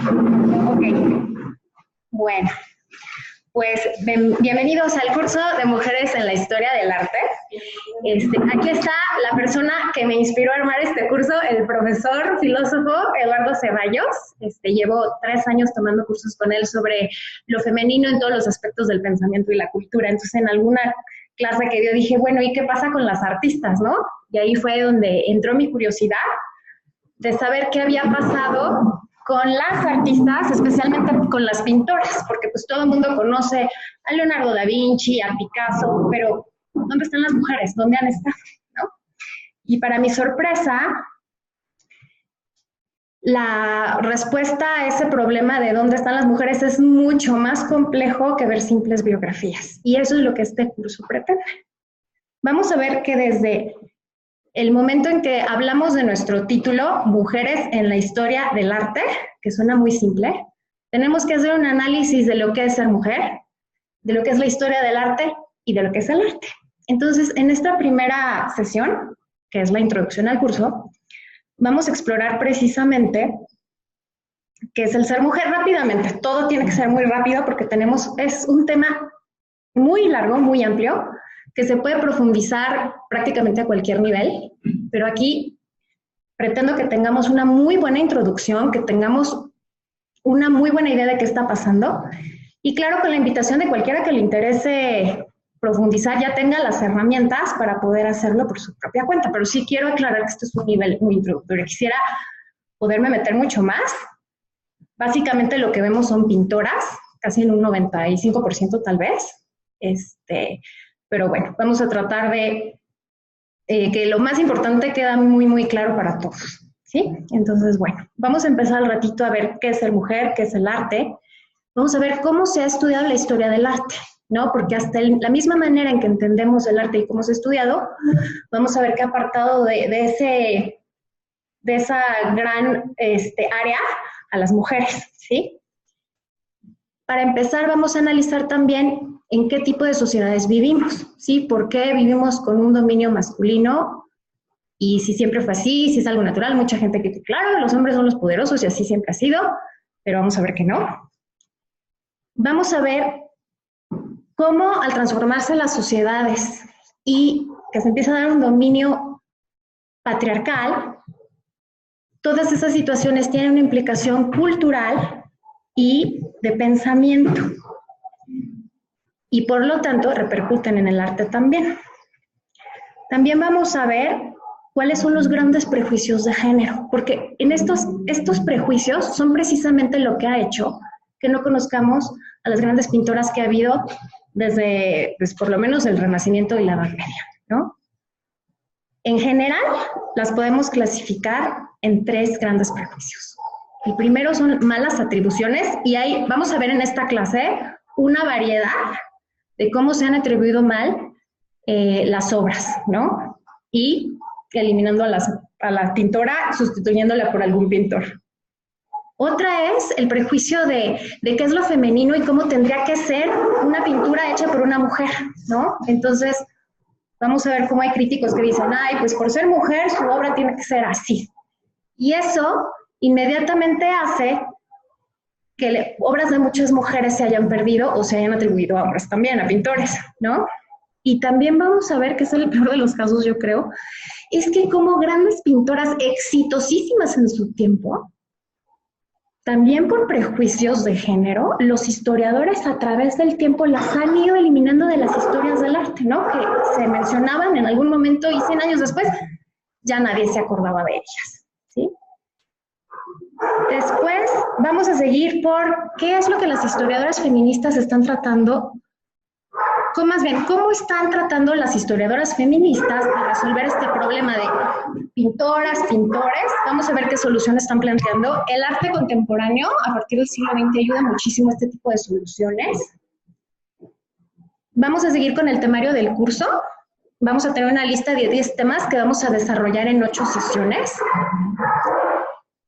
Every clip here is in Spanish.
Ok, bueno, pues bienvenidos al curso de Mujeres en la Historia del Arte. Aquí está la persona que me inspiró a armar este curso, el profesor filósofo Eduardo Ceballos. Llevo 3 años tomando cursos con él sobre lo femenino en todos los aspectos del pensamiento y la cultura. Entonces, en alguna clase que dio dije, bueno, ¿y qué pasa con las artistas, no? Y ahí fue donde entró mi curiosidad de saber qué había pasado con las artistas, especialmente con las pintoras, porque pues todo el mundo conoce a Leonardo da Vinci, a Picasso, pero ¿dónde están las mujeres? ¿Dónde han estado? ¿No? Y para mi sorpresa, la respuesta a ese problema de dónde están las mujeres es mucho más complejo que ver simples biografías. Y eso es lo que este curso pretende. Vamos a ver que desde el momento en que hablamos de nuestro título, Mujeres en la Historia del Arte, que suena muy simple, tenemos que hacer un análisis de lo que es ser mujer, de lo que es la historia del arte y de lo que es el arte. Entonces, en esta primera sesión, que es la introducción al curso, vamos a explorar precisamente qué es el ser mujer rápidamente. Todo tiene que ser muy rápido porque es un tema muy largo, muy amplio, que se puede profundizar prácticamente a cualquier nivel, pero aquí pretendo que tengamos una muy buena introducción, que tengamos una muy buena idea de qué está pasando, y claro, con la invitación de cualquiera que le interese profundizar, ya tenga las herramientas para poder hacerlo por su propia cuenta, pero sí quiero aclarar que este es un nivel muy introductorio. Quisiera poderme meter mucho más. Básicamente lo que vemos son pintoras, casi en un 95% tal vez, pero bueno, vamos a tratar de que lo más importante queda muy, muy claro para todos, ¿sí? Entonces, bueno, vamos a empezar al ratito a ver qué es ser mujer, qué es el arte. Vamos a ver cómo se ha estudiado la historia del arte, ¿no? Porque hasta la misma manera en que entendemos el arte y cómo se ha estudiado, vamos a ver qué ha apartado de esa gran área a las mujeres, ¿sí? Para empezar, vamos a analizar también en qué tipo de sociedades vivimos, ¿sí? ¿Por qué vivimos con un dominio masculino? Y si siempre fue así, si es algo natural. Mucha gente que, claro, los hombres son los poderosos y así siempre ha sido, pero vamos a ver que no. Vamos a ver cómo al transformarse las sociedades y que se empieza a dar un dominio patriarcal, todas esas situaciones tienen una implicación cultural y de pensamiento. Y por lo tanto repercuten en el arte también. También vamos a ver cuáles son los grandes prejuicios de género, porque en estos prejuicios son precisamente lo que ha hecho que no conozcamos a las grandes pintoras que ha habido desde, pues, por lo menos el Renacimiento y la Edad Media, ¿no? En general, las podemos clasificar en 3 grandes prejuicios. El primero son malas atribuciones, y ahí vamos a ver en esta clase una variedad de cómo se han atribuido mal las obras, ¿no? Y eliminando a la pintora, sustituyéndola por algún pintor. Otra es el prejuicio de qué es lo femenino y cómo tendría que ser una pintura hecha por una mujer, ¿no? Entonces, vamos a ver cómo hay críticos que dicen, ay, pues por ser mujer su obra tiene que ser así. Y eso inmediatamente hace que obras de muchas mujeres se hayan perdido o se hayan atribuido a hombres también, a pintores, ¿no? Y también vamos a ver, que es el peor de los casos, yo creo, es que como grandes pintoras exitosísimas en su tiempo, también por prejuicios de género, los historiadores a través del tiempo las han ido eliminando de las historias del arte, ¿no? Que se mencionaban en algún momento y 100 años después ya nadie se acordaba de ellas, ¿sí? Después vamos a seguir por qué es lo que las historiadoras feministas están tratando, más bien, cómo están tratando las historiadoras feministas de resolver este problema de pintoras, pintores. Vamos a ver qué soluciones están planteando. El arte contemporáneo, a partir del siglo XX, ayuda muchísimo a este tipo de soluciones. Vamos a seguir con el temario del curso. Vamos a tener una lista de 10 temas que vamos a desarrollar en 8 sesiones.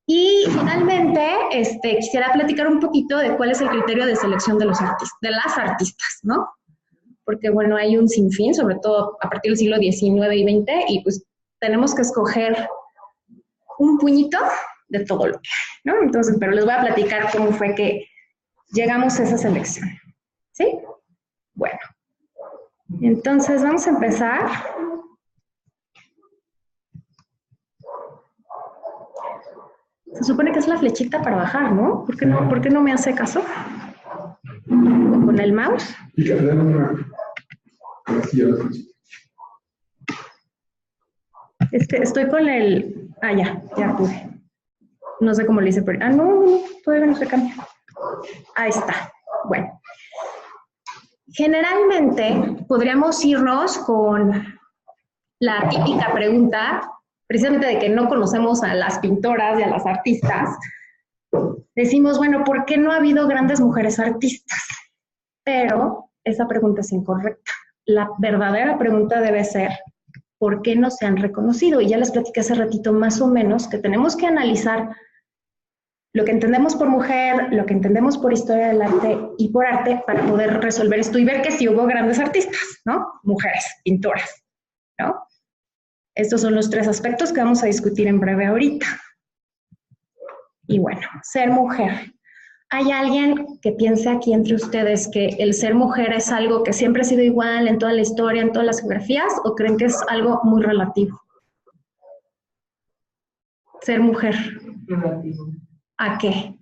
Y finalmente, quisiera platicar un poquito de cuál es el criterio de selección de las artistas, ¿no? Porque, bueno, hay un sinfín, sobre todo a partir del siglo XIX y XX, y pues tenemos que escoger un puñito de todo lo que hay, ¿no? Entonces, pero les voy a platicar cómo fue que llegamos a esa selección, ¿sí? Bueno, entonces vamos a empezar. Se supone que es la flechita para bajar, ¿no? ¿Por qué no me hace caso? Con el mouse. Es que estoy con el... Ah, ya pude. No sé cómo le hice, pero... Ah, no, todavía no se cambia. Ahí está. Bueno. Generalmente podríamos irnos con la típica pregunta, precisamente de que no conocemos a las pintoras y a las artistas. Decimos, bueno, ¿por qué no ha habido grandes mujeres artistas? Pero esa pregunta es incorrecta. La verdadera pregunta debe ser, ¿por qué no se han reconocido? Y ya les platiqué hace ratito más o menos que tenemos que analizar lo que entendemos por mujer, lo que entendemos por historia del arte y por arte para poder resolver esto y ver que sí hubo grandes artistas, ¿no? Mujeres, pintoras, ¿no? Estos son los 3 aspectos que vamos a discutir en breve ahorita. Y bueno, ser mujer. ¿Hay alguien que piense aquí entre ustedes que el ser mujer es algo que siempre ha sido igual en toda la historia, en todas las geografías, o creen que es algo muy relativo? Ser mujer. Relativo. ¿A qué?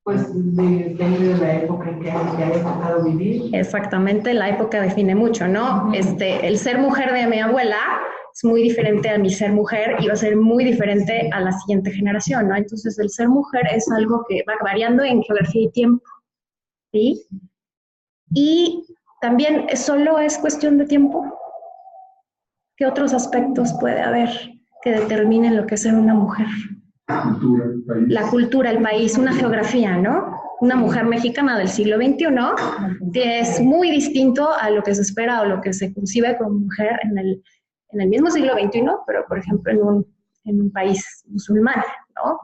Pues depende de la época en que haya tocado vivir. Exactamente, la época define mucho, ¿no? El ser mujer de mi abuela es muy diferente a mi ser mujer y va a ser muy diferente a la siguiente generación, ¿no? Entonces, el ser mujer es algo que va variando en geografía y tiempo, ¿sí? Y también solo es cuestión de tiempo. ¿Qué otros aspectos puede haber que determinen lo que es ser una mujer? La cultura, el país, una geografía, ¿no? Una mujer mexicana del siglo XXI que es muy distinto a lo que se espera o lo que se concibe como mujer en el mismo siglo XXI, pero por ejemplo en un país musulmán, ¿no?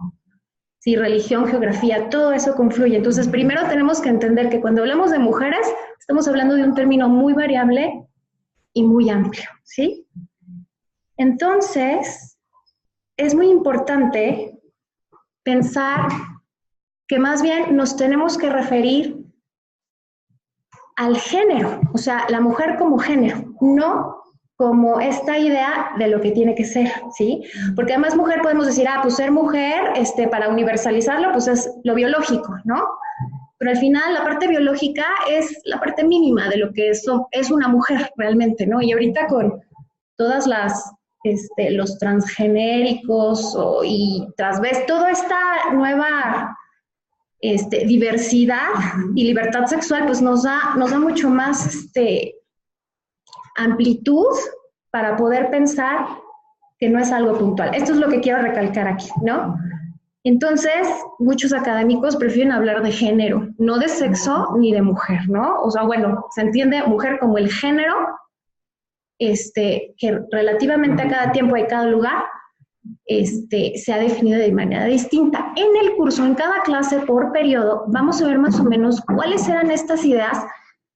Sí, religión, geografía, todo eso confluye. Entonces, primero tenemos que entender que cuando hablamos de mujeres, estamos hablando de un término muy variable y muy amplio, ¿sí? Entonces, es muy importante pensar que más bien nos tenemos que referir al género, o sea, la mujer como género, no como esta idea de lo que tiene que ser, ¿sí? Porque además mujer podemos decir, pues ser mujer, para universalizarlo, pues es lo biológico, ¿no? Pero al final la parte biológica es la parte mínima de lo que es una mujer realmente, ¿no? Y ahorita con todas los transgenéricos y transvestis, toda esta nueva diversidad y libertad sexual, pues nos da mucho más amplitud para poder pensar que no es algo puntual. Esto es lo que quiero recalcar aquí, ¿no? Entonces, muchos académicos prefieren hablar de género, no de sexo ni de mujer, ¿no? O sea, bueno, se entiende mujer como el género, que relativamente a cada tiempo y cada lugar, se ha definido de manera distinta. En el curso, en cada clase por periodo, vamos a ver más o menos cuáles eran estas ideas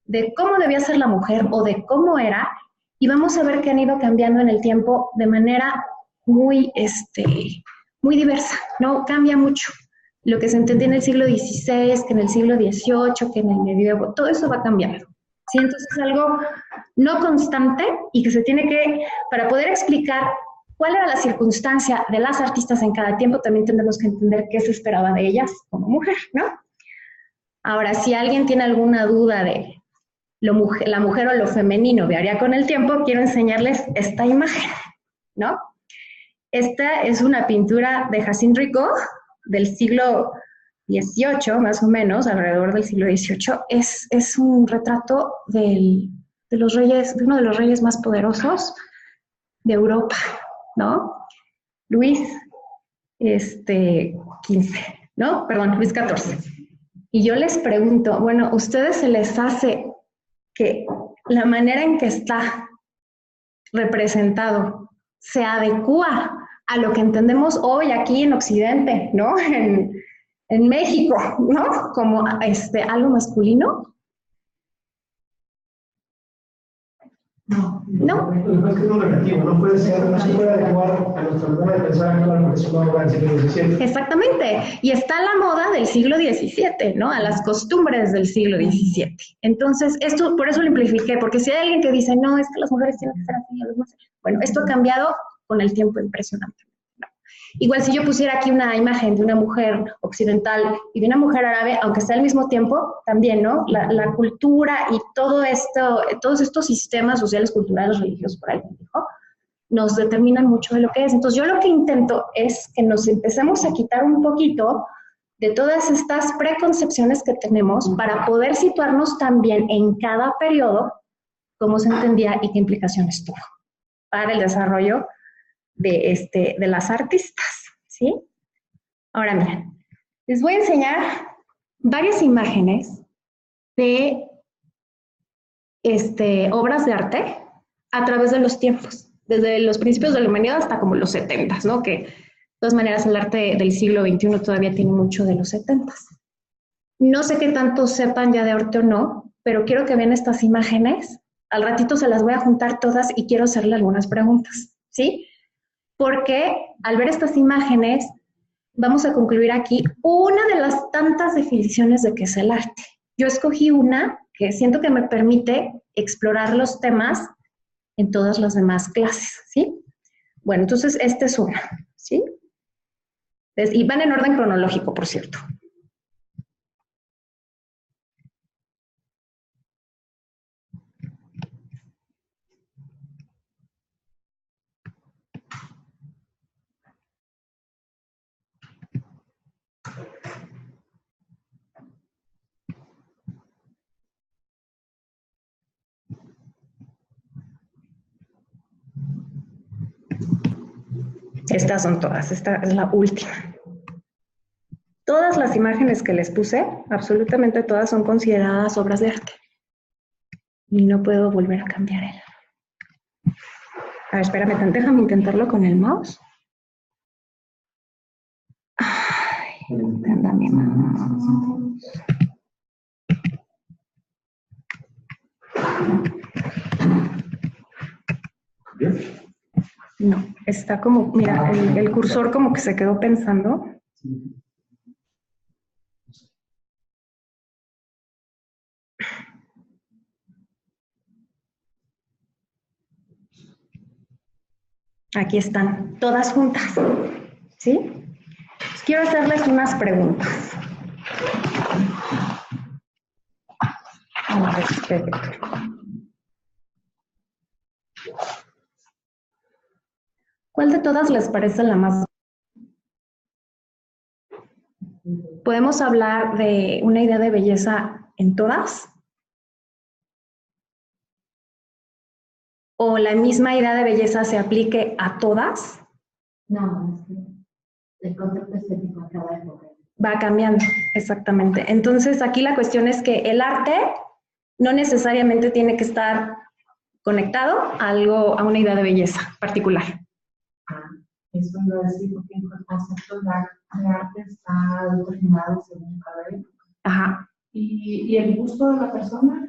de cómo debía ser la mujer o de cómo era, y vamos a ver que han ido cambiando en el tiempo de manera muy, muy diversa, ¿no? Cambia mucho. Lo que se entendía en el siglo XVI, que en el siglo XVIII, que en el medievo, todo eso va cambiando. ¿Sí? Entonces es algo no constante y que se tiene que, para poder explicar cuál era la circunstancia de las artistas en cada tiempo, también tendremos que entender qué se esperaba de ellas como mujer, ¿no? Ahora, si alguien tiene alguna duda de la mujer o lo femenino varía con el tiempo, quiero enseñarles esta imagen, ¿no? Esta es una pintura de Jacinthe Ricot del siglo XVIII, más o menos, alrededor del siglo XVIII. Es un retrato de uno de los reyes más poderosos de Europa, ¿no? Luis XV, ¿no? Perdón, Luis XIV. Y yo les pregunto, bueno, ¿a ustedes se les hace que la manera en que está representado se adecua a lo que entendemos hoy aquí en Occidente, ¿no? En México, ¿no? Como algo masculino? No. Es que es muy relativo, no puede ser, no se puede adecuar a nuestra forma de pensar actual porque es una obra del siglo XVII. Exactamente, y está la moda del siglo XVII, ¿no? A las costumbres del siglo XVII. Entonces, esto, por eso lo amplifiqué, porque si hay alguien que dice, no, es que las mujeres tienen que ser así, bueno, esto ha cambiado con el tiempo impresionante. Igual si yo pusiera aquí una imagen de una mujer occidental y de una mujer árabe, aunque sea al mismo tiempo, también, ¿no? La cultura y todo esto, todos estos sistemas sociales, culturales, religiosos, por ahí, ¿no? Nos determinan mucho de lo que es. Entonces yo lo que intento es que nos empecemos a quitar un poquito de todas estas preconcepciones que tenemos para poder situarnos también en cada periodo, cómo se entendía y qué implicaciones tuvo para el desarrollo de las artistas, ¿sí? Ahora miren, les voy a enseñar varias imágenes de obras de arte a través de los tiempos, desde los principios de la humanidad hasta como los 70s, ¿no? Que de todas maneras el arte del siglo XXI todavía tiene mucho de los 70s. No sé qué tanto sepan ya de arte o no, pero quiero que vean estas imágenes. Al ratito se las voy a juntar todas y quiero hacerle algunas preguntas, ¿sí? Porque al ver estas imágenes vamos a concluir aquí una de las tantas definiciones de qué es el arte. Yo escogí una que siento que me permite explorar los temas en todas las demás clases, ¿sí? Bueno, entonces esta es una, ¿sí? Y van en orden cronológico, por cierto. Estas son todas, esta es la última. Todas las imágenes que les puse, absolutamente todas son consideradas obras de arte. Y no puedo volver a cambiar el... A ver, espérame, déjame intentarlo con el mouse. Ay, ¿dónde anda mi mouse? No, está como, mira, el cursor como que se quedó pensando. Aquí están, todas juntas, ¿sí? Pues quiero hacerles unas preguntas. Al respecto. ¿Cuál de todas les parece la más? ¿Podemos hablar de una idea de belleza en todas? ¿O la misma idea de belleza se aplique a todas? No, es que el concepto estético a cada época va cambiando, exactamente. Entonces aquí la cuestión es que el arte no necesariamente tiene que estar conectado a algo, a una idea de belleza particular. Eso no es decir, porque el concepto de arte está determinado según cada época. Ajá. ¿Y el gusto de la persona?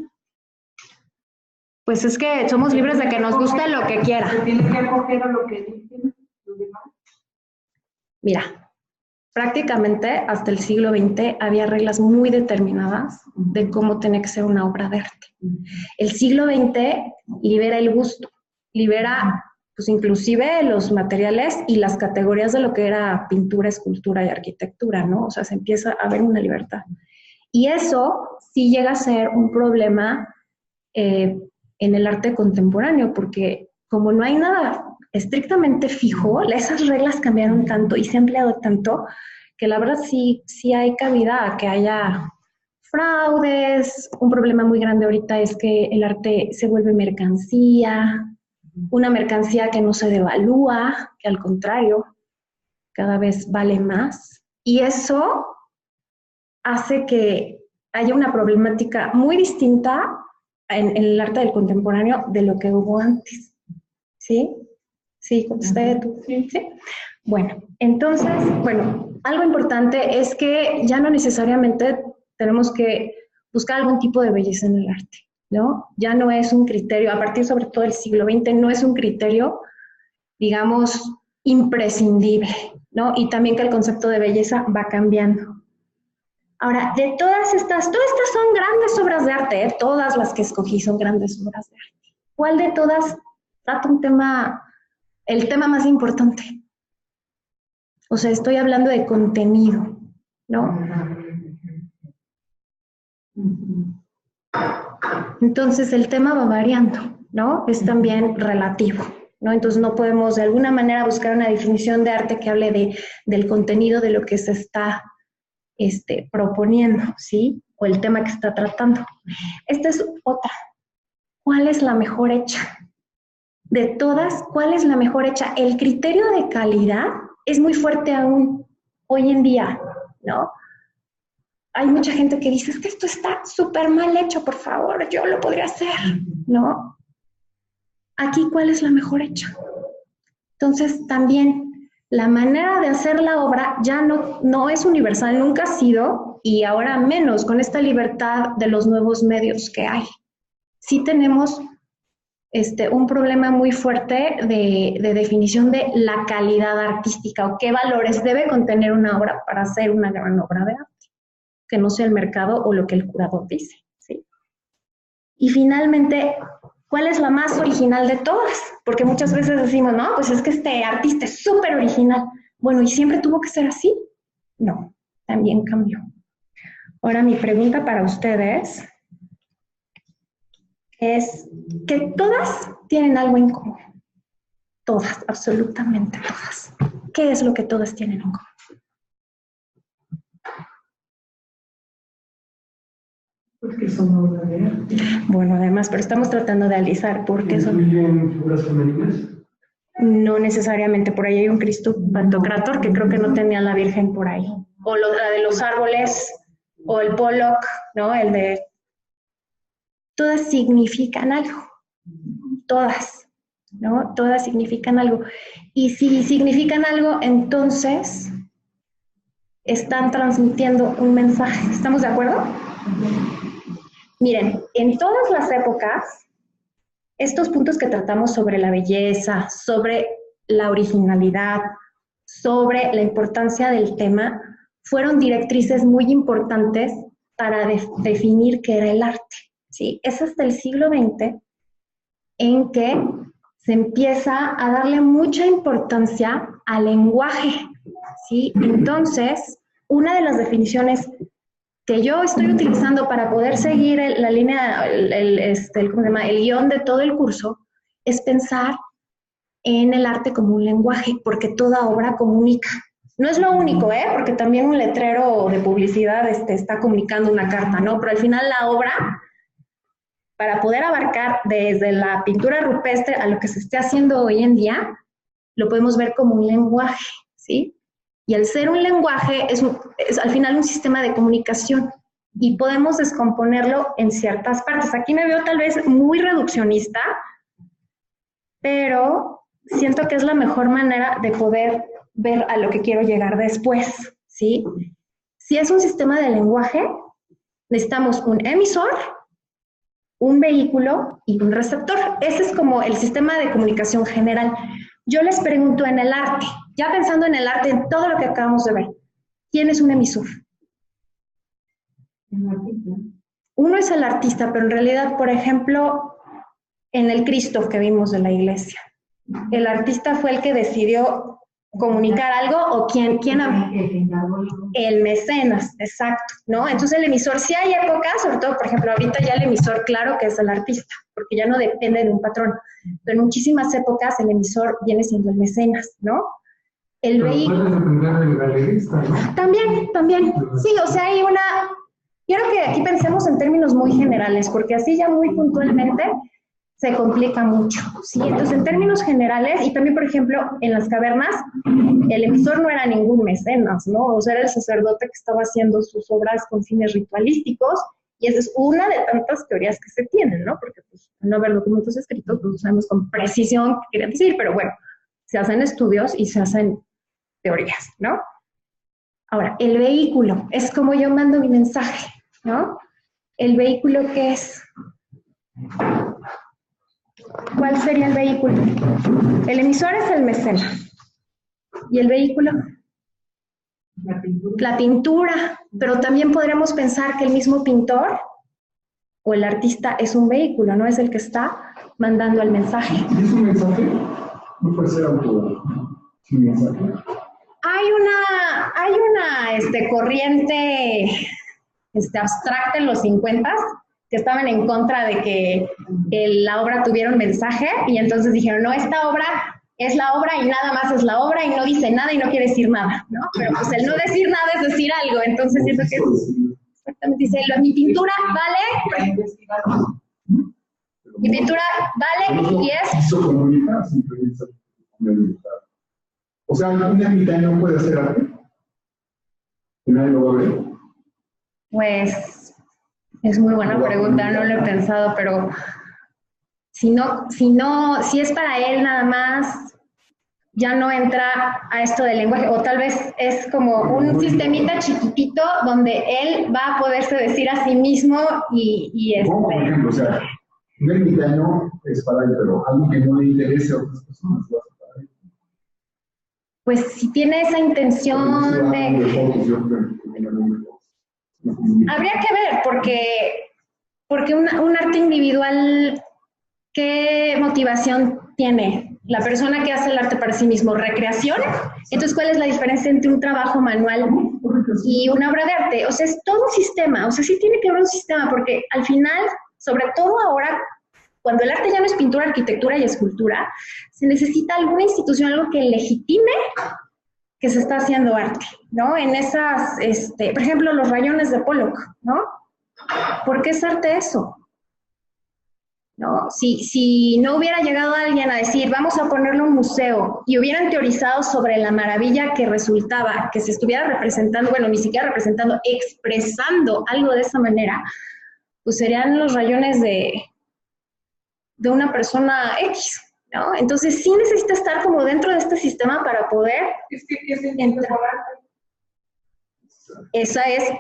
Pues es que somos libres de que nos guste lo que quiera. ¿Se tiene que acoger a lo que dicen los demás? Mira, prácticamente hasta el siglo XX había reglas muy determinadas de cómo tiene que ser una obra de arte. El siglo XX libera el gusto, libera pues inclusive los materiales y las categorías de lo que era pintura, escultura y arquitectura, ¿no? O sea, se empieza a ver una libertad. Y eso sí llega a ser un problema en el arte contemporáneo, porque como no hay nada estrictamente fijo, esas reglas cambiaron tanto y se han empleado tanto que la verdad sí hay cabida a que haya fraudes. Un problema muy grande ahorita es que el arte se vuelve mercancía, una mercancía que no se devalúa, que al contrario, cada vez vale más. Y eso hace que haya una problemática muy distinta en el arte del contemporáneo de lo que hubo antes. ¿Sí? ¿Sí? ¿Contesté tú? ¿Sí? Bueno, entonces, algo importante es que ya no necesariamente tenemos que buscar algún tipo de belleza en el arte. ¿no? Ya no es un criterio, a partir sobre todo del siglo XX, no es un criterio, digamos, imprescindible, ¿no? Y también que el concepto de belleza va cambiando. Ahora, de todas estas son grandes obras de arte, ¿eh? Todas las que escogí son grandes obras de arte. ¿Cuál de todas trata el tema más importante? O sea, estoy hablando de contenido, ¿no? Entonces, el tema va variando, ¿no? Es también relativo, ¿no? Entonces, no podemos de alguna manera buscar una definición de arte que hable del contenido de lo que se está proponiendo, ¿sí? O el tema que está tratando. Esta es otra. ¿Cuál es la mejor hecha? De todas, ¿cuál es la mejor hecha? El criterio de calidad es muy fuerte aún hoy en día, ¿no? Hay mucha gente que dice, es que esto está súper mal hecho, por favor, yo lo podría hacer, ¿no? Aquí, ¿cuál es la mejor hecha? Entonces, también, la manera de hacer la obra ya no es universal, nunca ha sido, y ahora menos con esta libertad de los nuevos medios que hay. Sí tenemos un problema muy fuerte de definición de la calidad artística o qué valores debe contener una obra para ser una gran obra de arte, que no sea el mercado o lo que el curador dice, ¿sí? Y finalmente, ¿cuál es la más original de todas? Porque muchas veces decimos, no, pues es que este artista es súper original. Bueno, ¿y siempre tuvo que ser así? No, también cambió. Ahora mi pregunta para ustedes es que todas tienen algo en común. Todas, absolutamente todas. ¿Qué es lo que todas tienen en común? Porque son obras de arte. Bueno, además, pero estamos tratando de analizar por qué son... ¿Incluyen figuras femeninas? No necesariamente, por ahí hay un Cristo Pantocrátor que creo que no tenía la Virgen por ahí. O la de los árboles, o el Pollock, ¿no? El de... Todas significan algo. Todas, ¿no? Todas significan algo. Y si significan algo, entonces están transmitiendo un mensaje. ¿Estamos de acuerdo? Miren, en todas las épocas, estos puntos que tratamos sobre la belleza, sobre la originalidad, sobre la importancia del tema, fueron directrices muy importantes para definir qué era el arte, ¿sí? Es hasta el siglo XX en que se empieza a darle mucha importancia al lenguaje, ¿sí? Entonces, una de las definiciones que yo estoy utilizando para poder seguir la línea, ¿cómo se llama? El guión de todo el curso, es pensar en el arte como un lenguaje, porque toda obra comunica. No es lo único, porque también un letrero de publicidad está comunicando una carta, ¿no? Pero al final la obra, para poder abarcar desde la pintura rupestre a lo que se esté haciendo hoy en día, lo podemos ver como un lenguaje, ¿sí? Y al ser un lenguaje, es al final un sistema de comunicación y podemos descomponerlo en ciertas partes. Aquí me veo tal vez muy reduccionista, pero siento que es la mejor manera de poder ver a lo que quiero llegar después, ¿sí? Si es un sistema de lenguaje, necesitamos un emisor, un vehículo y un receptor. Ese es como el sistema de comunicación general. Yo les pregunto en el arte, ya pensando en el arte, en todo lo que acabamos de ver, ¿quién es un emisor? El artista. Uno es el artista, pero en realidad, por ejemplo, en el Cristo que vimos de la iglesia, ¿el artista fue el que decidió comunicar algo o quién? El mecenas, exacto, ¿no? Entonces el emisor, sí hay épocas, sobre todo, por ejemplo, ahorita ya el emisor, claro que es el artista, porque ya no depende de un patrón, pero en muchísimas épocas el emisor viene siendo el mecenas, ¿no? El vehículo. Puede depender del galerista, ¿no? También, sí, o sea, hay una... Quiero que aquí pensemos en términos muy generales, porque así ya muy puntualmente se complica mucho, ¿sí? Entonces, en términos generales, y también, por ejemplo, en las cavernas, el emisor no era ningún mecenas, ¿no? O sea, era el sacerdote que estaba haciendo sus obras con fines ritualísticos, y esa es una de tantas teorías que se tienen, ¿no? Porque, pues, al no haber documentos escritos, pues no sabemos con precisión qué querían decir, pero bueno, se hacen estudios y se hacen teorías, ¿no? Ahora, el vehículo es como yo mando mi mensaje, ¿no? El vehículo, ¿qué es? ¿Cuál sería el vehículo? El emisor es el mecenas. ¿Y el vehículo? La pintura. La pintura. Pero también podremos pensar que el mismo pintor o el artista es un vehículo, no es el que está mandando el mensaje. ¿Y es un mensaje? ¿No puede ser sin mensaje? Hay una corriente abstracta en los 50s que estaban en contra de que la obra tuviera un mensaje y entonces dijeron, no, esta obra es la obra y nada más es la obra y no dice nada y no quiere decir nada, ¿no? Pero pues el no decir nada es decir algo, entonces siento que exactamente dice, mi pintura vale, mi pintura vale y es... O sea, un ermitaño puede hacer arte. ¿Y nadie lo va a ver? Pues es muy buena pregunta, no lo he pensado, pero si es para él nada más, ya no entra a esto del lenguaje, o tal vez es como un sistemita chiquitito donde él va a poderse decir a sí mismo y ¿Cómo, por ejemplo? O sea, un ermitaño es para él, pero algo que no le interese a otras personas lo hace para él. Pues si tiene esa intención de... Habría que ver, porque un arte individual, ¿qué motivación tiene? La persona que hace el arte para sí mismo, ¿recreación? Entonces, ¿cuál es la diferencia entre un trabajo manual y una obra de arte? O sea, es todo un sistema, o sea, sí tiene que haber un sistema, porque al final, sobre todo ahora, cuando el arte ya no es pintura, arquitectura y escultura, se necesita alguna institución, algo que legitime que se está haciendo arte, ¿no? En esas, por ejemplo, los rayones de Pollock, ¿no? ¿Por qué es arte eso? ¿No? Si no hubiera llegado alguien a decir, vamos a ponerle un museo, y hubieran teorizado sobre la maravilla que resultaba, que se estuviera representando, bueno, ni siquiera representando, expresando algo de esa manera, pues serían los rayones de una persona X, ¿no? Entonces sí necesita estar como dentro de este sistema para poder entrar. Esa es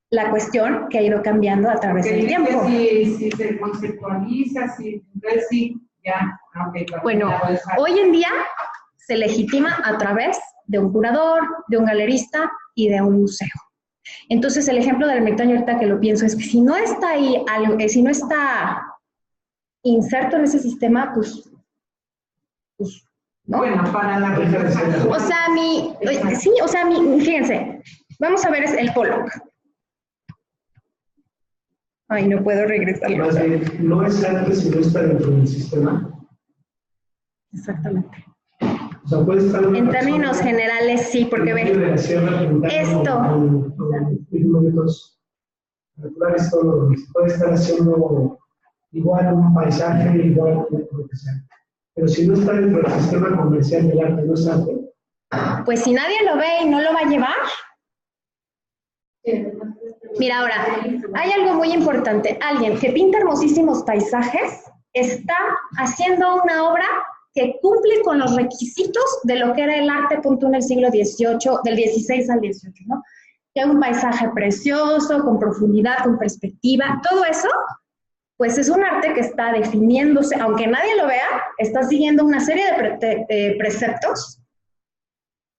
la cuestión que ha ido cambiando a través del tiempo. Si se conceptualiza, entonces sí, ya. Okay, bueno, hoy en día se legitima a través de un curador, de un galerista y de un museo. Entonces el ejemplo del ermitaño ahorita que lo pienso es que si no está ahí algo, si no está inserto en ese sistema, pues ¿no? Bueno, para la representación. O sea, fíjense, vamos a ver el Pollock. Ay, no puedo regresar. Más bien, no es arte si no está dentro del sistema. Exactamente. O sea, puede estar en términos generales, sí, porque ven, esto. Naturales, todo puede estar haciendo igual un paisaje, igual lo que sea. Pero si no está dentro del sistema comercial del arte, no es arte. Pues si nadie lo ve y no lo va a llevar. Mira, ahora, hay algo muy importante. Alguien que pinta hermosísimos paisajes está haciendo una obra que cumple con los requisitos de lo que era el arte, punto, en el siglo XVIII, del XVI al XVIII, ¿no? Que es un paisaje precioso, con profundidad, con perspectiva, todo eso, pues es un arte que está definiéndose, aunque nadie lo vea, está siguiendo una serie de preceptos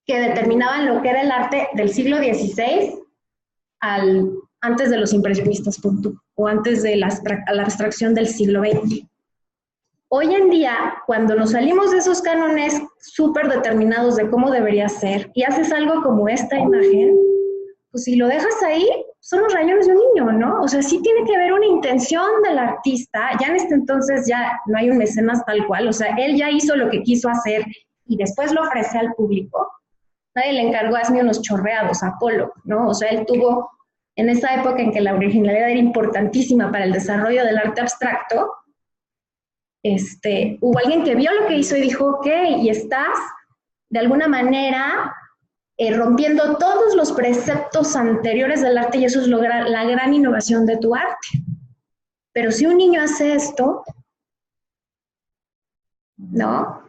que determinaban lo que era el arte del siglo XVI antes de los impresionistas, punto, o antes de la abstracción del siglo XX. Hoy en día, cuando nos salimos de esos cánones súper determinados de cómo debería ser y haces algo como esta imagen, pues si lo dejas ahí, son los rayones de un niño, ¿no? O sea, sí tiene que haber una intención del artista. Ya en este entonces ya no hay un mecenas tal cual, o sea, él ya hizo lo que quiso hacer y después lo ofrece al público. Nadie le encargó, hazme unos chorreados a Pollock, ¿no? O sea, él tuvo, en esa época en que la originalidad era importantísima para el desarrollo del arte abstracto, hubo alguien que vio lo que hizo y dijo, ok, y estás de alguna manera rompiendo todos los preceptos anteriores del arte y eso es la gran innovación de tu arte. Pero si un niño hace esto, ¿no?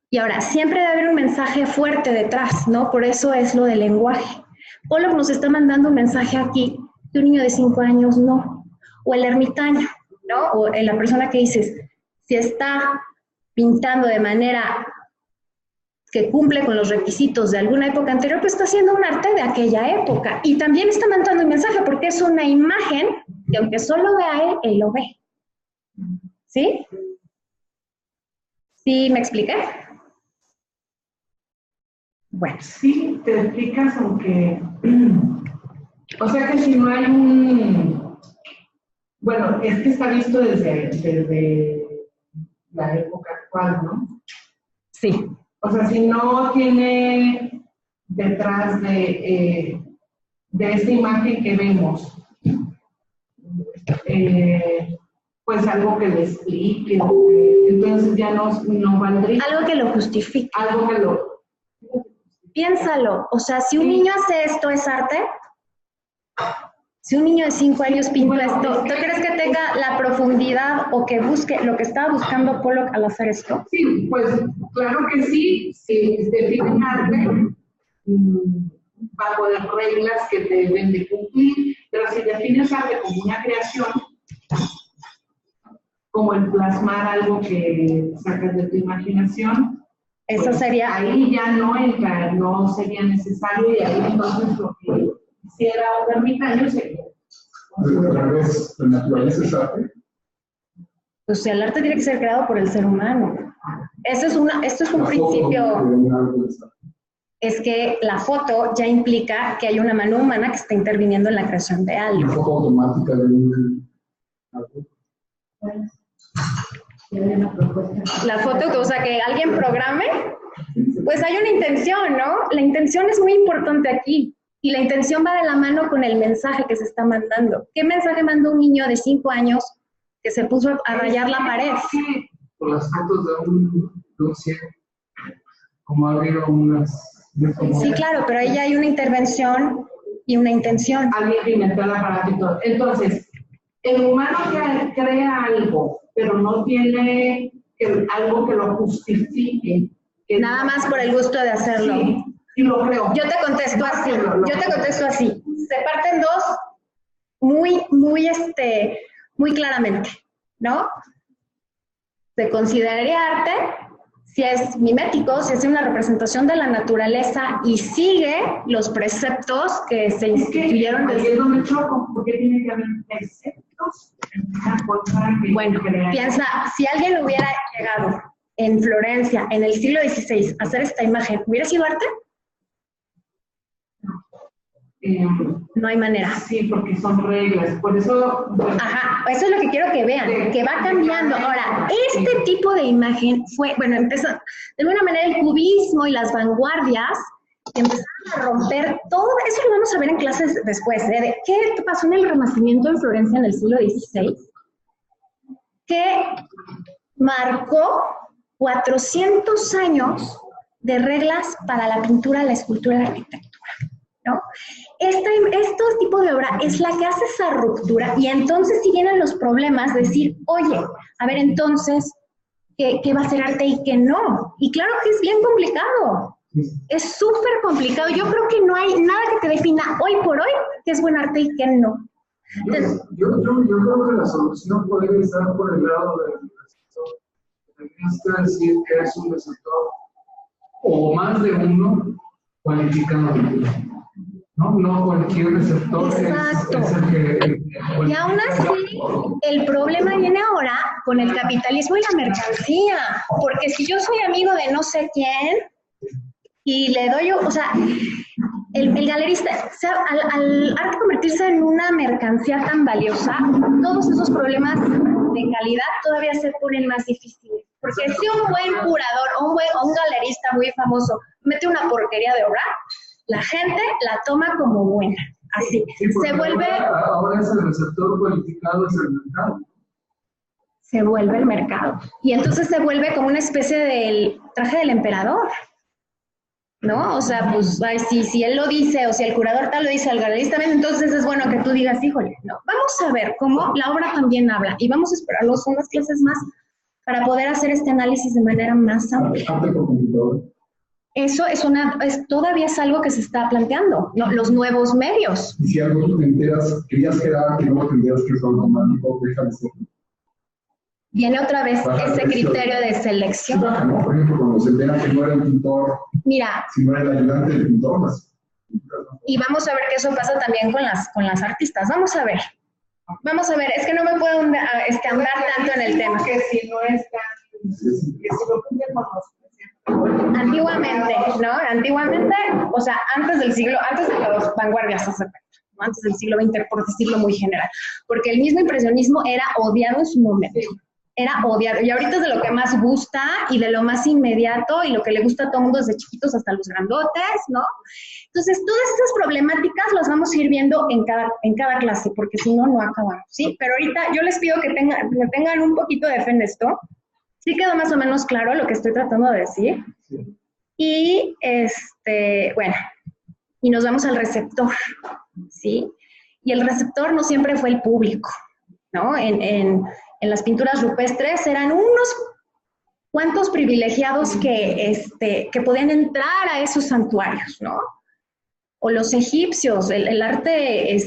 Y ahora, siempre debe haber un mensaje fuerte detrás, ¿no? Por eso es lo del lenguaje. Pollock nos está mandando un mensaje aquí que un niño de 5 años no, o el ermitaño, ¿no? O en la persona que dices, si está pintando de manera que cumple con los requisitos de alguna época anterior, pues está haciendo un arte de aquella época. Y también está mandando un mensaje, porque es una imagen que aunque solo vea él lo ve. ¿Sí? ¿Sí me expliqué? Bueno. Sí, te explicas, aunque... O sea que si no hay un... Bueno, es que está visto desde la época actual, ¿no? Sí. O sea, si no tiene detrás de esta imagen que vemos, pues algo que le explique, entonces ya no valdría. Algo que lo justifique. Algo que lo... Piénsalo, o sea, si un niño hace esto, ¿es arte? Si un niño de 5 años pinta esto, ¿tú crees que tenga la profundidad o que busque lo que estaba buscando Pollock al hacer esto? Sí, pues claro que sí, si definen arte, va a poner reglas que deben de cumplir, pero si defines arte como una creación, como el plasmar algo que sacas de tu imaginación, Eso pues, sería... ahí ya no entra, no sería necesario, y ahí entonces lo que hiciera un ermitaño sería. Pero al revés, la naturaleza es arte. O sea, el arte tiene que ser creado por el ser humano. Esto es un principio, es que la foto ya implica que hay una mano humana que está interviniendo en la creación de Una algo. foto automática de un... La foto, o sea, que alguien programe, pues hay una intención, ¿no? La intención es muy importante aquí. Y la intención va de la mano con el mensaje que se está mandando. ¿Qué mensaje mandó un niño de 5 años que se puso a rayar la pared? Por las fotos de un ciego, como ha habido unas... Sí, claro, pero ahí ya hay una intervención y una intención. Alguien que inventó el aparato y todo. Entonces, el humano que crea algo, pero no tiene algo que lo justifique. Nada más por el gusto de hacerlo. Sí, y lo creo. Yo te contesto así. Se parten dos muy claramente, ¿no? Se consideraría arte si es mimético, si es una representación de la naturaleza y sigue los preceptos que se instituyeron. Ahí es donde choco, porque tiene que haber preceptos. Bueno, piensa, si alguien hubiera llegado en Florencia en el siglo XVI a hacer esta imagen, ¿hubiera sido arte? No hay manera. Sí, porque son reglas, por eso... Ajá, eso es lo que quiero que vean, que va cambiando. Ahora, este tipo de imagen fue, bueno, empezó, de alguna manera el cubismo y las vanguardias empezaron a romper todo, eso lo vamos a ver en clases después, de qué pasó en el Renacimiento en Florencia en el siglo XVI, que marcó 400 años de reglas para la pintura, la escultura y la arquitectura, ¿no? Este tipo de obra es la que hace esa ruptura y entonces sí vienen los problemas de decir, oye, a ver entonces, ¿qué va a ser arte y qué no? Y claro que es bien complicado, es súper complicado. Yo creo que no hay nada que te defina hoy por hoy qué es buen arte y qué no. Entonces, yo creo que la solución podría estar por el lado del receptor. Tendrías que decir que es un receptor o más de uno cualificado. No cualquier receptor es el que... Y aún así, el problema viene ahora con el capitalismo y la mercancía. Porque si yo soy amigo de no sé quién y le doy, o sea, el galerista, o sea, al arte convertirse en una mercancía tan valiosa, todos esos problemas de calidad todavía se ponen más difíciles. Porque si un buen curador o un galerista muy famoso mete una porquería de obra, la gente la toma como buena, así. Sí, se vuelve... Ahora es el receptor cualificado, es el mercado. Se vuelve el mercado. Y entonces se vuelve como una especie del traje del emperador, ¿no? O sea, pues, ay, si él lo dice, o si el curador tal lo dice, el galerista también, entonces es bueno que tú digas, híjole, no. Vamos a ver cómo la obra también habla, y vamos a esperarlos unas clases más para poder hacer este análisis de manera más amplia. Eso todavía es algo que se está planteando, ¿no? Los nuevos medios. Y si algo tú te enteras, querías que era arte, no te enteras que es automático, déjame ser. viene otra vez Baja ese precio. criterio de Sí, selección. baja, ¿no? Por ejemplo, cuando se entera que no era el pintor, Mira, sino era el ayudante del pintor, las pinturas, ¿no? y vamos a ver que eso pasa también con las artistas. Vamos a ver, es que no me puedo ahondar tanto en el tema. Que si no están, que si lo cumplen con los Antiguamente, ¿no? Antiguamente, o sea, antes de las vanguardias, ¿no? Antes del siglo XX, por decirlo muy general, porque el mismo impresionismo era odiado en su momento. Era odiado, y ahorita es de lo que más gusta y de lo más inmediato y lo que le gusta a todo el mundo desde chiquitos hasta los grandotes, ¿no? Entonces, todas estas problemáticas las vamos a ir viendo en cada clase, porque si no, no acabamos, ¿sí? Pero ahorita yo les pido que tengan un poquito de fe en esto. ¿Sí quedó más o menos claro lo que estoy tratando de decir? Sí. Y, bueno, y nos vamos al receptor, ¿sí? Y el receptor no siempre fue el público, ¿no? En las pinturas rupestres eran unos cuantos privilegiados que podían entrar a esos santuarios, ¿no? O los egipcios, el arte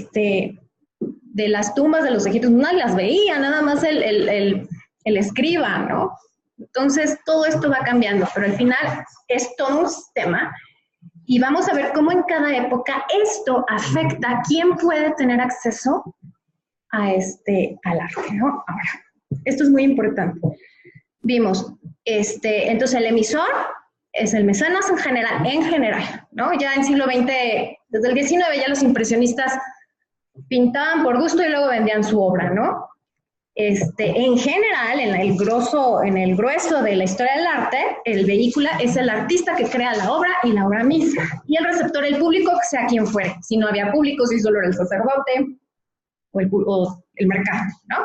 de las tumbas de los egipcios, nadie las veía, nada más el escriba, ¿no? Entonces, todo esto va cambiando, pero al final es todo un sistema y vamos a ver cómo en cada época esto afecta a quién puede tener acceso al arte, ¿no? Ahora, esto es muy importante. Vimos, entonces el emisor es el mecenas en general, ¿no? Ya en siglo XX, desde el XIX ya los impresionistas pintaban por gusto y luego vendían su obra, ¿no? En general, en el grueso de la historia del arte, el vehículo es el artista que crea la obra y la obra misma. Y el receptor, el público, sea quien fuere. Si no había público, si solo era el sacerdote o el mercado, ¿no?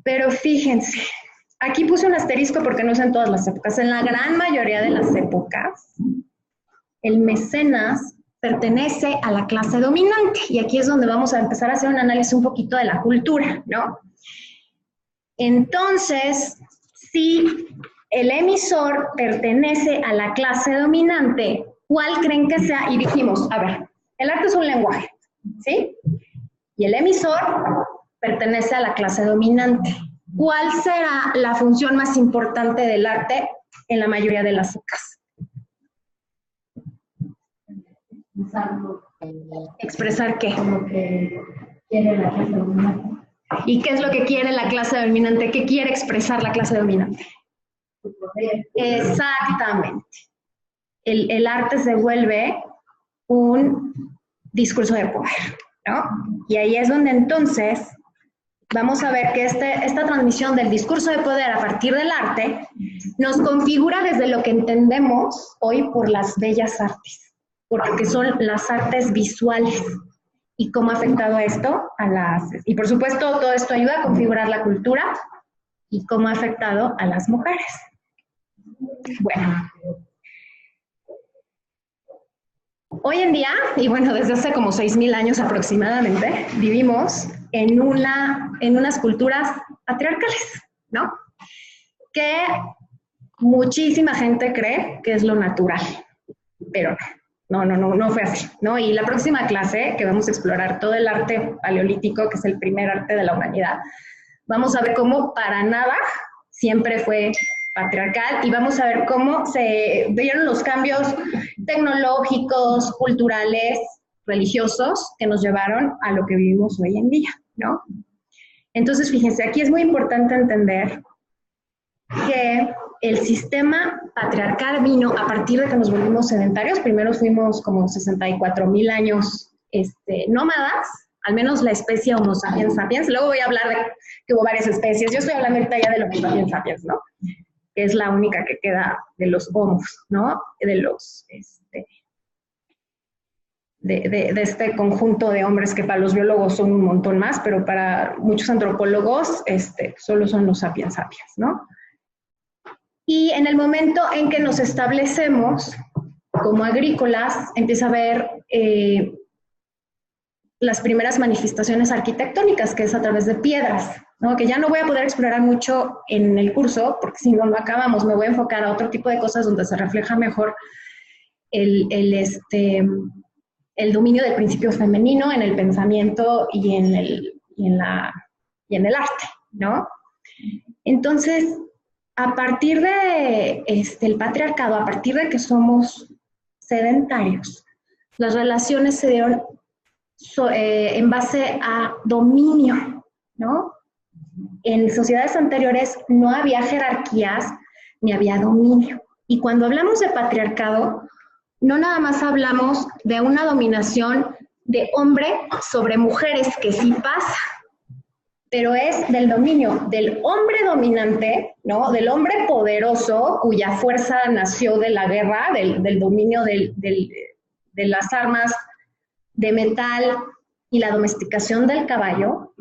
Pero fíjense, aquí puse un asterisco porque no es en todas las épocas. En la gran mayoría de las épocas, el mecenas pertenece a la clase dominante. Y aquí es donde vamos a empezar a hacer un análisis un poquito de la cultura, ¿no? Entonces, si el emisor pertenece a la clase dominante, ¿cuál creen que sea? Y dijimos, a ver, el arte es un lenguaje, ¿sí? Y el emisor pertenece a la clase dominante. ¿Cuál será la función más importante del arte en la mayoría de las épocas? ¿Expresar qué? Como que quiere la clase dominante. ¿Y qué es lo que quiere la clase dominante? ¿Qué quiere expresar la clase dominante? Su poder. Exactamente. El arte se vuelve un discurso de poder, ¿no? Y ahí es donde entonces vamos a ver que esta transmisión del discurso de poder a partir del arte nos configura desde lo que entendemos hoy por las bellas artes, porque son las artes visuales. ¿Y cómo ha afectado esto y por supuesto todo esto ayuda a configurar la cultura y cómo ha afectado a las mujeres? Bueno, hoy en día, y bueno, desde hace como 6,000 años aproximadamente, vivimos en unas culturas patriarcales, ¿no? Que muchísima gente cree que es lo natural, pero no fue así, ¿no? Y la próxima clase, que vamos a explorar todo el arte paleolítico, que es el primer arte de la humanidad, vamos a ver cómo para nada siempre fue patriarcal y vamos a ver cómo se dieron los cambios tecnológicos, culturales, religiosos que nos llevaron a lo que vivimos hoy en día, ¿no? Entonces, fíjense, aquí es muy importante entender que el sistema patriarcal vino a partir de que nos volvimos sedentarios. Primero fuimos como 64,000 años nómadas, al menos la especie Homo sapiens sapiens. Luego voy a hablar de que hubo varias especies. Yo estoy hablando ahorita ya del Homo sapiens sapiens, ¿no? Que es la única que queda de los homos, ¿no? De los, de este conjunto de hombres que para los biólogos son un montón más, pero para muchos antropólogos solo son los sapiens sapiens, ¿no? Y en el momento en que nos establecemos como agrícolas, empieza a haber las primeras manifestaciones arquitectónicas, que es a través de piedras, ¿no? Que ya no voy a poder explorar mucho en el curso, porque si no, no acabamos. Me voy a enfocar a otro tipo de cosas donde se refleja mejor el dominio del principio femenino en el pensamiento y en el arte, ¿no? Entonces, a partir de el patriarcado, a partir de que somos sedentarios, las relaciones se dieron en base a dominio, ¿no? En sociedades anteriores no había jerarquías ni había dominio. Y cuando hablamos de patriarcado, no nada más hablamos de una dominación de hombre sobre mujeres, que sí pasa, pero es del dominio del hombre dominante, ¿no? Del hombre poderoso, cuya fuerza nació de la guerra, del dominio de las armas de metal y la domesticación del caballo.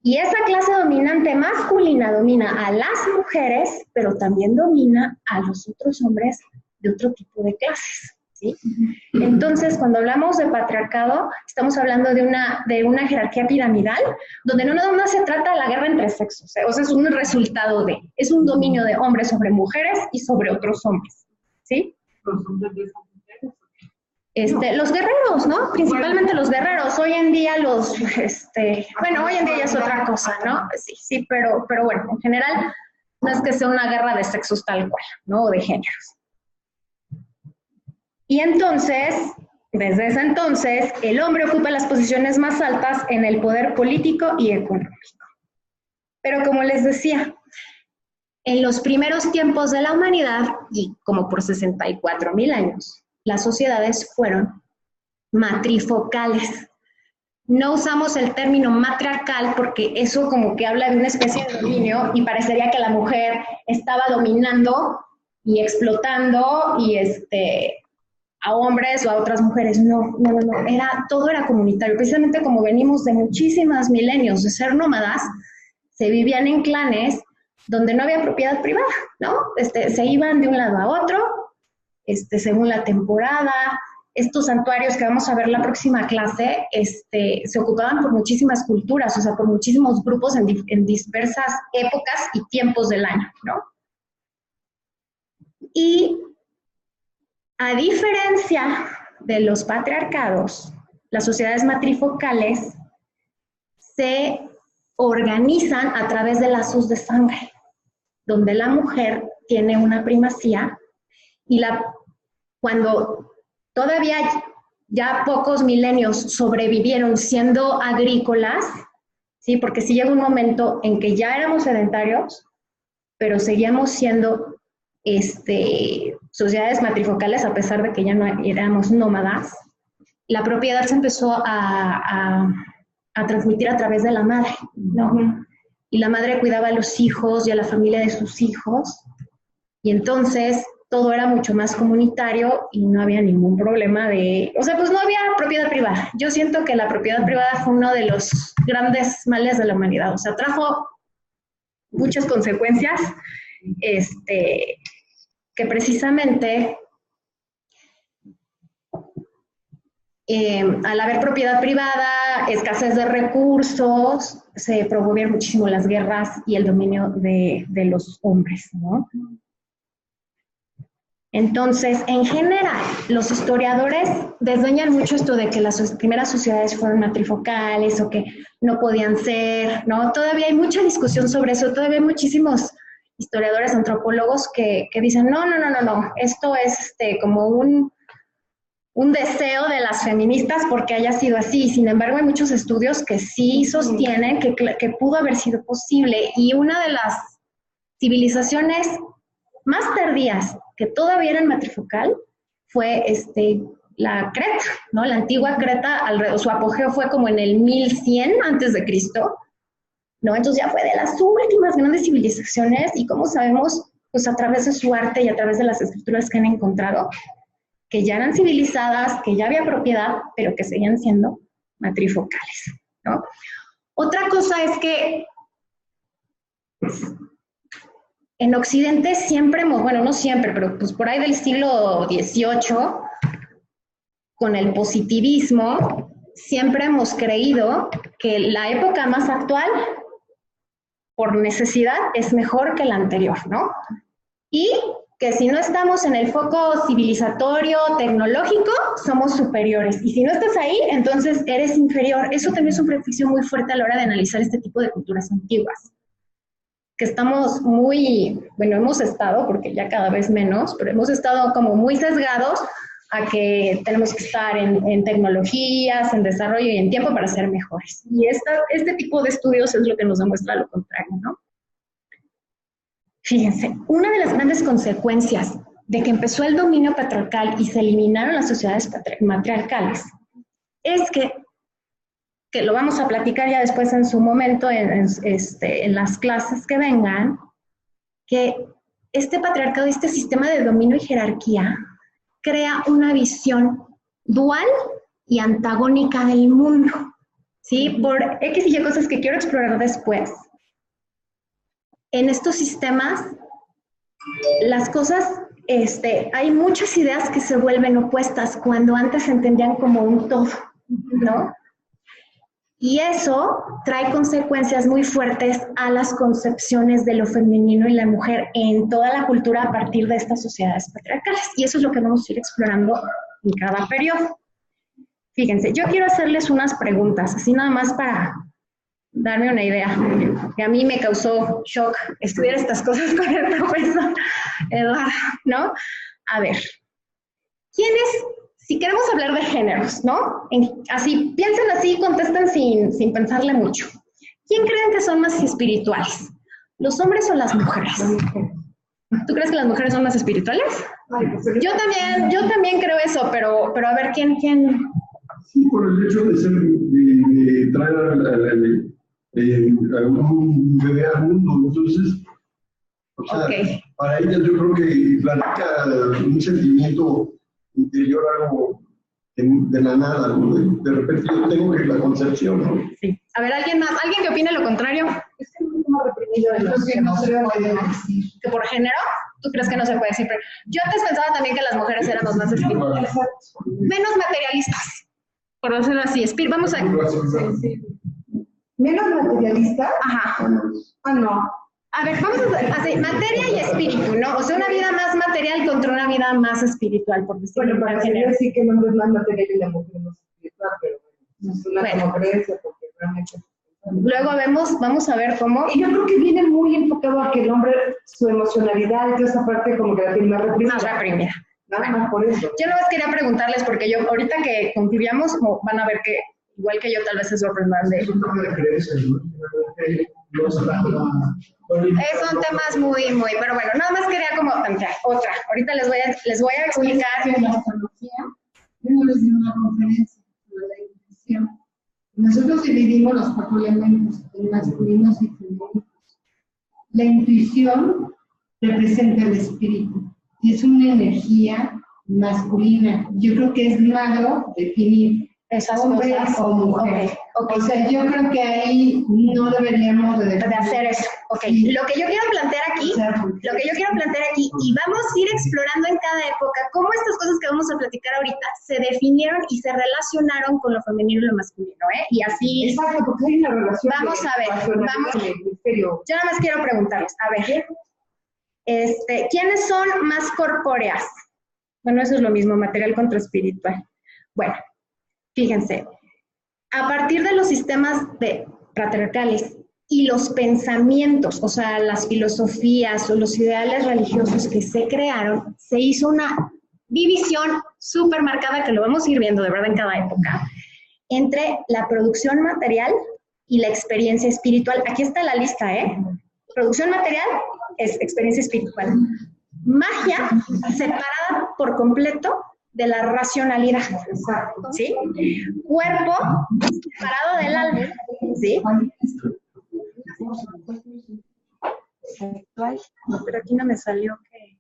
Y esa clase dominante masculina domina a las mujeres, pero también domina a los otros hombres de otro tipo de clases, ¿sí? Entonces, cuando hablamos de patriarcado, estamos hablando de una jerarquía piramidal, donde no nada más se trata de la guerra entre sexos, o sea, es un resultado es un dominio de hombres sobre mujeres y sobre otros hombres, ¿sí? Los hombres de esas mujeres. Los guerreros, ¿no? Principalmente los guerreros. Hoy en día bueno, hoy en día ya es otra cosa, ¿no? Sí, pero bueno, en general no es que sea una guerra de sexos tal cual, ¿no? O de géneros. Y entonces, desde ese entonces, el hombre ocupa las posiciones más altas en el poder político y económico. Pero como les decía, en los primeros tiempos de la humanidad, y como por 64,000 años, las sociedades fueron matrifocales. No usamos el término matriarcal porque eso como que habla de una especie de dominio y parecería que la mujer estaba dominando y explotando y a hombres o a otras mujeres. No. Todo era comunitario. Precisamente como venimos de muchísimos milenios de ser nómadas, se vivían en clanes donde no había propiedad privada, ¿no? Se iban de un lado a otro, según la temporada. Estos santuarios que vamos a ver la próxima clase, se ocupaban por muchísimas culturas, o sea, por muchísimos grupos en diversas épocas y tiempos del año, ¿no? Y a diferencia de los patriarcados, las sociedades matrifocales se organizan a través de lazos de sangre, donde la mujer tiene una primacía y cuando todavía ya pocos milenios sobrevivieron siendo agrícolas, ¿sí? Porque sí llega un momento en que ya éramos sedentarios, pero seguíamos siendo sociedades matrifocales a pesar de que ya no éramos nómadas. La propiedad se empezó a transmitir a través de la madre, ¿no? Y la madre cuidaba a los hijos y a la familia de sus hijos, y entonces todo era mucho más comunitario y no había ningún problema pues no había propiedad privada. Yo siento que la propiedad privada fue uno de los grandes males de la humanidad, o sea, trajo muchas consecuencias, que precisamente al haber propiedad privada, escasez de recursos, se promovieron muchísimo las guerras y el dominio de los hombres, ¿no? Entonces, en general, los historiadores desdeñan mucho esto de que las primeras sociedades fueron matrifocales o que no podían ser, ¿no? Todavía hay mucha discusión sobre eso, todavía hay muchísimos historiadores, antropólogos que dicen, no, esto es como un deseo de las feministas porque haya sido así. Sin embargo, hay muchos estudios que sí sostienen que pudo haber sido posible, y una de las civilizaciones más tardías que todavía eran matrifocal fue la Creta, ¿no? La antigua Creta, su apogeo fue como en el 1100 antes de Cristo, ¿no? Entonces ya fue de las últimas grandes civilizaciones, y como sabemos, pues a través de su arte y a través de las escrituras que han encontrado, que ya eran civilizadas, que ya había propiedad, pero que seguían siendo matrifocales, ¿no? Otra cosa es que en Occidente siempre bueno, no siempre, pero pues por ahí del siglo XVIII, con el positivismo, siempre hemos creído que la época más actual, por necesidad, es mejor que la anterior, ¿no? Y que si no estamos en el foco civilizatorio, tecnológico, somos superiores. Y si no estás ahí, entonces eres inferior. Eso también es un prejuicio muy fuerte a la hora de analizar este tipo de culturas antiguas. que estamos muy, bueno, hemos estado, porque ya cada vez menos, pero hemos estado como muy sesgados a que tenemos que estar en tecnologías, en desarrollo y en tiempo para ser mejores. Y este tipo de estudios es lo que nos demuestra lo contrario, ¿no? Fíjense, una de las grandes consecuencias de que empezó el dominio patriarcal y se eliminaron las sociedades matriarcales es que lo vamos a platicar ya después en su momento en las clases que vengan, que este patriarcado, este sistema de dominio y jerarquía crea una visión dual y antagónica del mundo, ¿sí? Por X y Y cosas que quiero explorar después. En estos sistemas, las cosas, hay muchas ideas que se vuelven opuestas cuando antes se entendían como un todo, ¿no? Y eso trae consecuencias muy fuertes a las concepciones de lo femenino y la mujer en toda la cultura a partir de estas sociedades patriarcales. Y eso es lo que vamos a ir explorando en cada periodo. Fíjense, yo quiero hacerles unas preguntas, así nada más para darme una idea, que a mí me causó shock estudiar estas cosas con el profesor Eduardo, ¿no? A ver, ¿quiénes, si queremos hablar de géneros, ¿no? Así, piensen así, contesten sin pensarle mucho. ¿Quién creen que son más espirituales? ¿Los hombres o las mujeres? ¿Tú crees que las mujeres son más espirituales? Yo también creo eso, pero a ver, ¿quién? Sí, por el hecho de traer a un bebé al mundo, entonces, o sea, Okay. Para ellas yo creo que platica un sentimiento interior, algo de la nada, ¿no? De repente yo tengo que la concepción, ¿no? Sí. A ver, ¿alguien más? ¿Alguien que opine lo contrario? Es que no reprimido de los que no se puede decir. ¿Que por género? ¿Tú crees que no se puede decir? Pero yo antes pensaba también que las mujeres éramos más espirituales. Menos materialistas, por decirlo así. Vamos a... Sí. ¿Menos materialista? Ajá. Ah, no. A ver, vamos a hacer materia y espíritu, ¿no? O sea, una vida más material contra una vida más espiritual, por decirlo Bueno, para género. sí que el hombre es más material y la mujer más espiritual, pero es una como creencia, porque realmente... Luego vamos a ver cómo... Y yo creo que viene muy enfocado a que el hombre, su emocionalidad y toda esa parte como que la tiene más reprimida. Más reprimida. Nada más por eso. Yo nomás quería preguntarles, porque yo ahorita que concluyamos, van a ver que, igual que yo, tal vez se sorprendan de... Es un tema de creencias, ¿no? Son temas muy, pero bueno, nada más quería como plantear otra. Ahorita les voy a explicar. En la astrología, yo no les di una conferencia sobre la intuición. Nosotros dividimos los 4 elementos, en masculinos y femeninos. La intuición representa el espíritu y es una energía masculina. Yo creo que es malo definir Esas hombre cosas. o mujer. Okay. O sea, yo creo que ahí no deberíamos de hacer eso. Okay. Sí. Lo que yo quiero plantear aquí, y vamos a ir explorando en cada época cómo estas cosas que vamos a platicar ahorita se definieron y se relacionaron con lo femenino y lo masculino, ¿eh? Y así... Exacto, porque hay una relación. Vamos a ver, yo nada más quiero preguntarles, a ver, ¿quiénes son más corpóreas? Bueno, eso es lo mismo, material contra espiritual. Bueno, fíjense, a partir de los sistemas patriarcales y los pensamientos, o sea, las filosofías o los ideales religiosos que se crearon, se hizo una división súper marcada, que lo vamos a ir viendo de verdad en cada época, entre la producción material y la experiencia espiritual. Aquí está la lista, ¿eh? Producción material es experiencia espiritual. Magia separada por completo de la racionalidad, ¿sí? Cuerpo separado del alma, ¿sí? No, pero aquí no me salió que...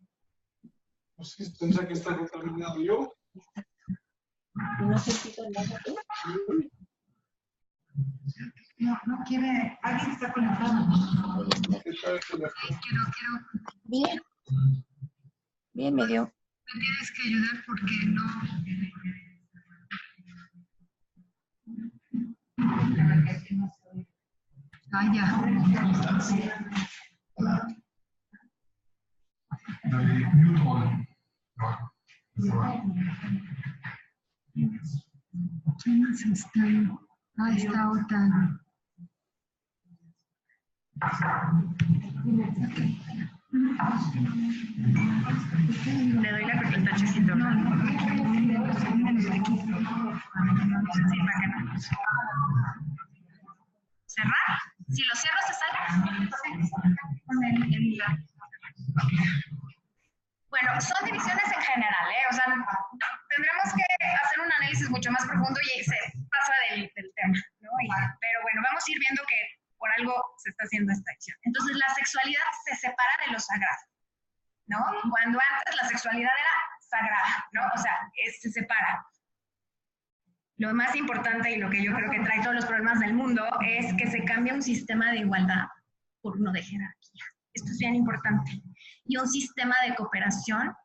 Pues pensé que está contaminado yo. No sé si tengo aquí. No quiere, alguien está conectado. Bien. Bien, me dio. Me tienes que ayudar porque no. Ah, ya. ¿Quiénes están? Ah, está otra. Le doy el tachecito. No. ¿Cerrar? Si lo cierro, ¿se sale? Bueno, son divisiones en general, ¿eh? O sea, tendremos que hacer un análisis mucho más profundo y se pasa del tema, ¿no? Pero bueno, vamos a ir viendo que por algo se está haciendo esta acción. Entonces, la sexualidad se separa de lo sagrado, ¿no? Cuando antes la sexualidad era sagrada, ¿no? O sea, se separa. Lo más importante y lo que yo creo que trae todos los problemas del mundo es que se cambia un sistema de igualdad por uno de jerarquía. Esto es bien importante. Y un sistema de cooperación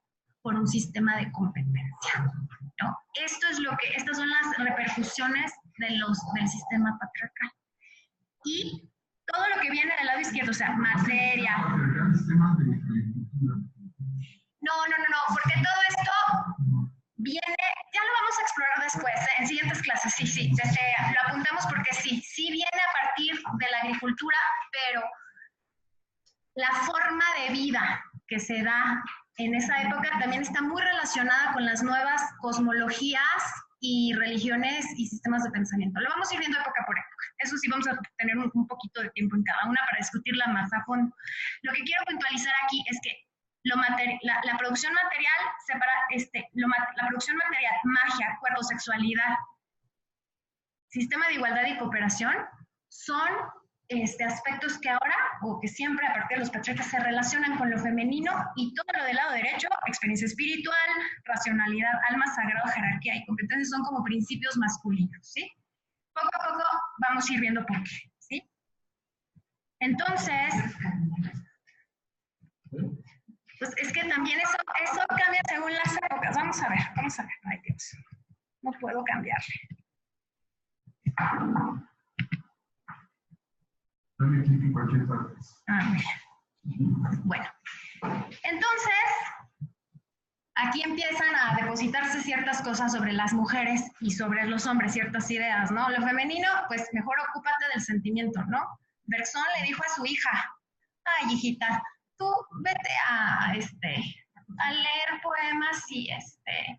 por un sistema de competencia, ¿no? Estas son las repercusiones del sistema patriarcal. Y todo lo que viene del lado izquierdo, o sea, materia. No, porque todo esto viene, ya lo vamos a explorar después, en siguientes clases, sí, lo apuntamos porque sí viene a partir de la agricultura, pero la forma de vida que se da en esa época también está muy relacionada con las nuevas cosmologías y religiones y sistemas de pensamiento. Lo vamos a ir viendo época por época. Eso sí, vamos a tener un poquito de tiempo en cada una para discutirla más a fondo. Lo que quiero puntualizar aquí es que la producción material separa la producción material, magia, cuerpo, sexualidad, sistema de igualdad y cooperación son aspectos que ahora, o que siempre a partir de los patriarcas se relacionan con lo femenino, y todo lo del lado derecho, experiencia espiritual, racionalidad, alma sagrado, jerarquía y competencia, son como principios masculinos, ¿sí? Poco a poco vamos a ir viendo por qué, ¿sí? Entonces, pues es que también eso cambia según las épocas. Vamos a ver, ay Dios, no puedo cambiarle. Bueno, entonces, aquí empiezan a depositarse ciertas cosas sobre las mujeres y sobre los hombres, ciertas ideas, ¿no? Lo femenino, pues mejor ocúpate del sentimiento, ¿no? Bergson le dijo a su hija, ay, hijita, tú vete a leer poemas y